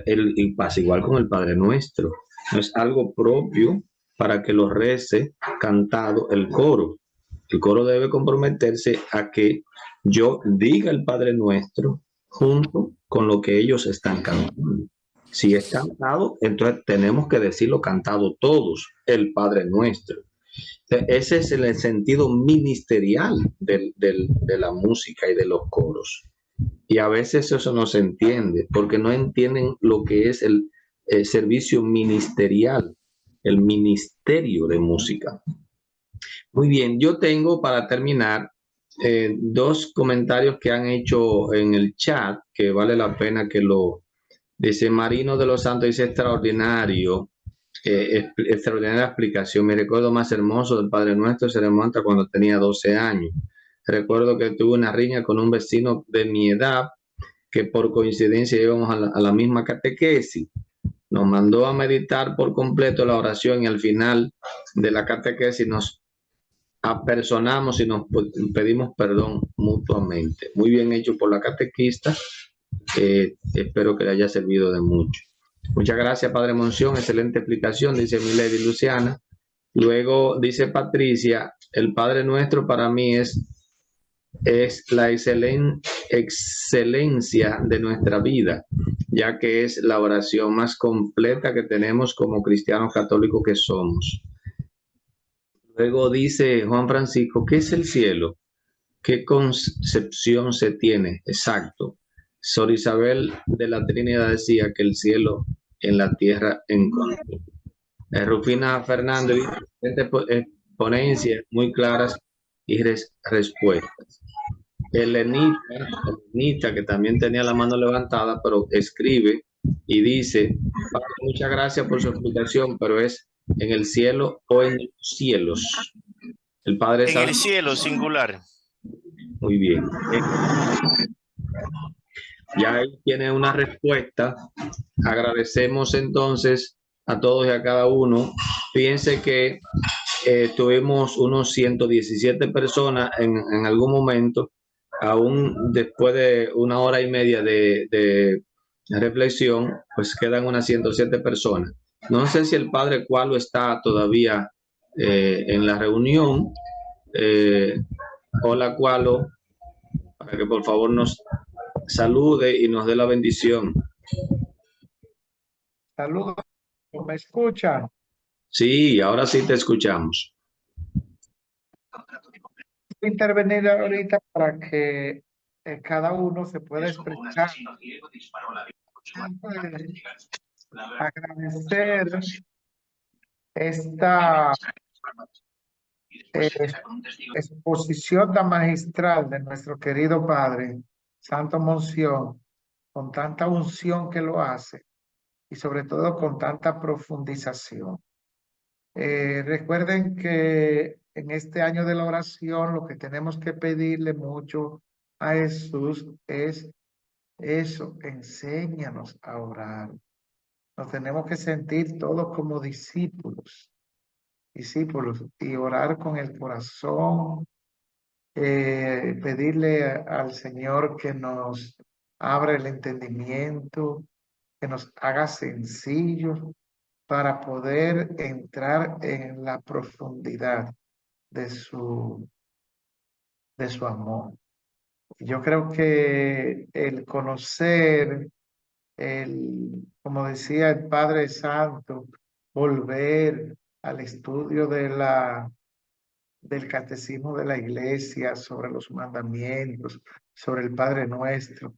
[SPEAKER 2] y pasa igual con el Padre Nuestro, no es algo propio para que lo rece cantado el coro. El coro debe comprometerse a que yo diga el Padre Nuestro junto con lo que ellos están cantando. Si es cantado, entonces tenemos que decirlo cantado todos, el Padre Nuestro. Ese es el sentido ministerial de la música y de los coros. Y a veces eso no se entiende, porque no entienden lo que es el servicio ministerial, el ministerio de música. Muy bien, yo tengo para terminar dos comentarios que han hecho en el chat, que vale la pena que lo... Dice Marino de los Santos, dice extraordinaria explicación. Mi recuerdo más hermoso del Padre Nuestro se remonta cuando tenía 12 años. Recuerdo que tuve una riña con un vecino de mi edad que por coincidencia íbamos a la misma catequesis. Nos mandó a meditar por completo la oración y al final de la catequesis nos apersonamos y nos pedimos perdón mutuamente. Muy bien hecho por la catequista. Espero que le haya servido de mucho. Muchas gracias, Padre Monción. Excelente explicación, dice mi Lady Luciana. Luego dice Patricia, el Padre Nuestro para mí es la excelencia de nuestra vida, ya que es la oración más completa que tenemos como cristianos católicos que somos. Luego dice Juan Francisco, ¿qué es el cielo? ¿Qué concepción se tiene? Exacto. Sor Isabel de la Trinidad decía que el cielo en la tierra encontró. Rufina Fernández, ponencias muy claras y respuestas. Elenita, que también tenía la mano levantada, pero escribe y dice, muchas gracias por su explicación, pero es ¿En el cielo o en los cielos? El Padre
[SPEAKER 3] En
[SPEAKER 2] Santo.
[SPEAKER 3] el cielo, singular.
[SPEAKER 2] Muy bien. Ya ahí tiene una respuesta. Agradecemos entonces a todos y a cada uno. Fíjense que tuvimos unos 117 personas en algún momento, aún después de 1 hora y media de reflexión, pues quedan unas 107 personas. No sé si el padre Cualo está todavía en la reunión. Hola Cualo, para que por favor nos salude y nos dé la bendición.
[SPEAKER 14] Saludos, ¿me escuchan?
[SPEAKER 2] Sí, ahora sí te escuchamos.
[SPEAKER 14] Voy a intervenir ahorita para que cada uno se pueda expresar. Agradecer esta exposición tan magistral de nuestro querido Padre, Santo Monción, con tanta unción que lo hace y sobre todo con tanta profundización. Recuerden que en este año de la oración lo que tenemos que pedirle mucho a Jesús es eso, enséñanos a orar. Nos tenemos que sentir todos como discípulos y orar con el corazón, pedirle al Señor que nos abra el entendimiento, que nos haga sencillos para poder entrar en la profundidad de su amor. Yo creo que el conocer, como decía el Padre Santo, volver al estudio del catecismo de la Iglesia sobre los mandamientos, sobre el Padre Nuestro,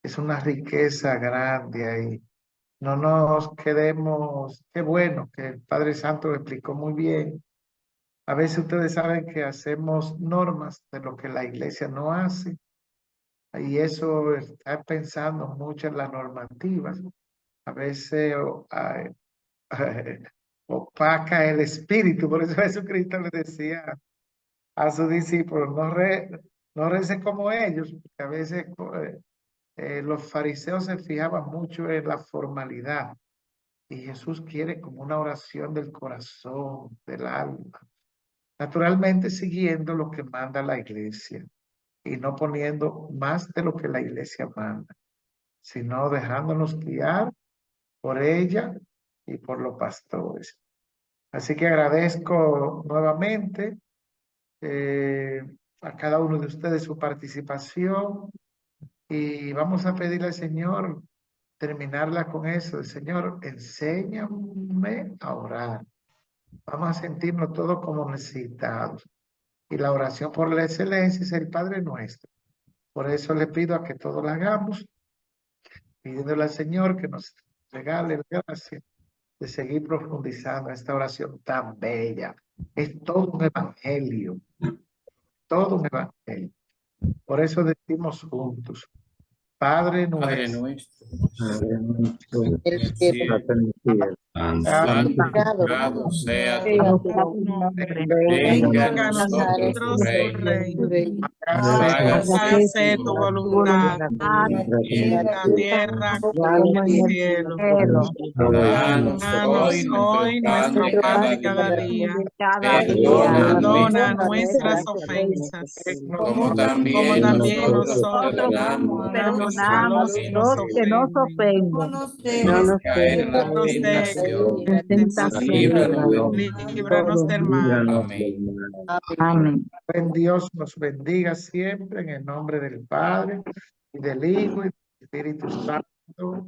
[SPEAKER 14] es una riqueza grande ahí. No nos quedemos, qué bueno que el Padre Santo lo explicó muy bien. A veces ustedes saben que hacemos normas de lo que la Iglesia no hace. Y eso está pensando mucho en las normativas. A veces opaca el espíritu. Por eso Jesucristo le decía a sus discípulos, no recen como ellos, porque a veces los fariseos se fijaban mucho en la formalidad. Y Jesús quiere como una oración del corazón, del alma. Naturalmente siguiendo lo que manda la Iglesia y no poniendo más de lo que la Iglesia manda, sino dejándonos guiar por ella y por los pastores. Así que agradezco nuevamente a cada uno de ustedes su participación y vamos a pedirle al Señor terminarla con eso. Señor, enséñame a orar. Vamos a sentirnos todos como necesitados. Y la oración por la excelencia es el Padre Nuestro. Por eso le pido a que todos la hagamos, pidiéndole al Señor que nos regale la gracia de seguir profundizando en esta oración tan bella. Es todo un evangelio, todo un evangelio. Por eso decimos juntos, Padre nuestro,
[SPEAKER 11] el cielo, santificado sea tu nombre, venga a nosotros tu reino, hágase tu voluntad en la tierra como en el cielo. Danos hoy nuestro pan de cada día, perdona nuestras ofensas, como también nosotros perdonamos a los que nos ofenden. No nos caer en la tentación, líbranos del mal. Amén.
[SPEAKER 14] Amén. Dios nos bendiga siempre en el nombre del Padre y del Hijo y del Espíritu Santo.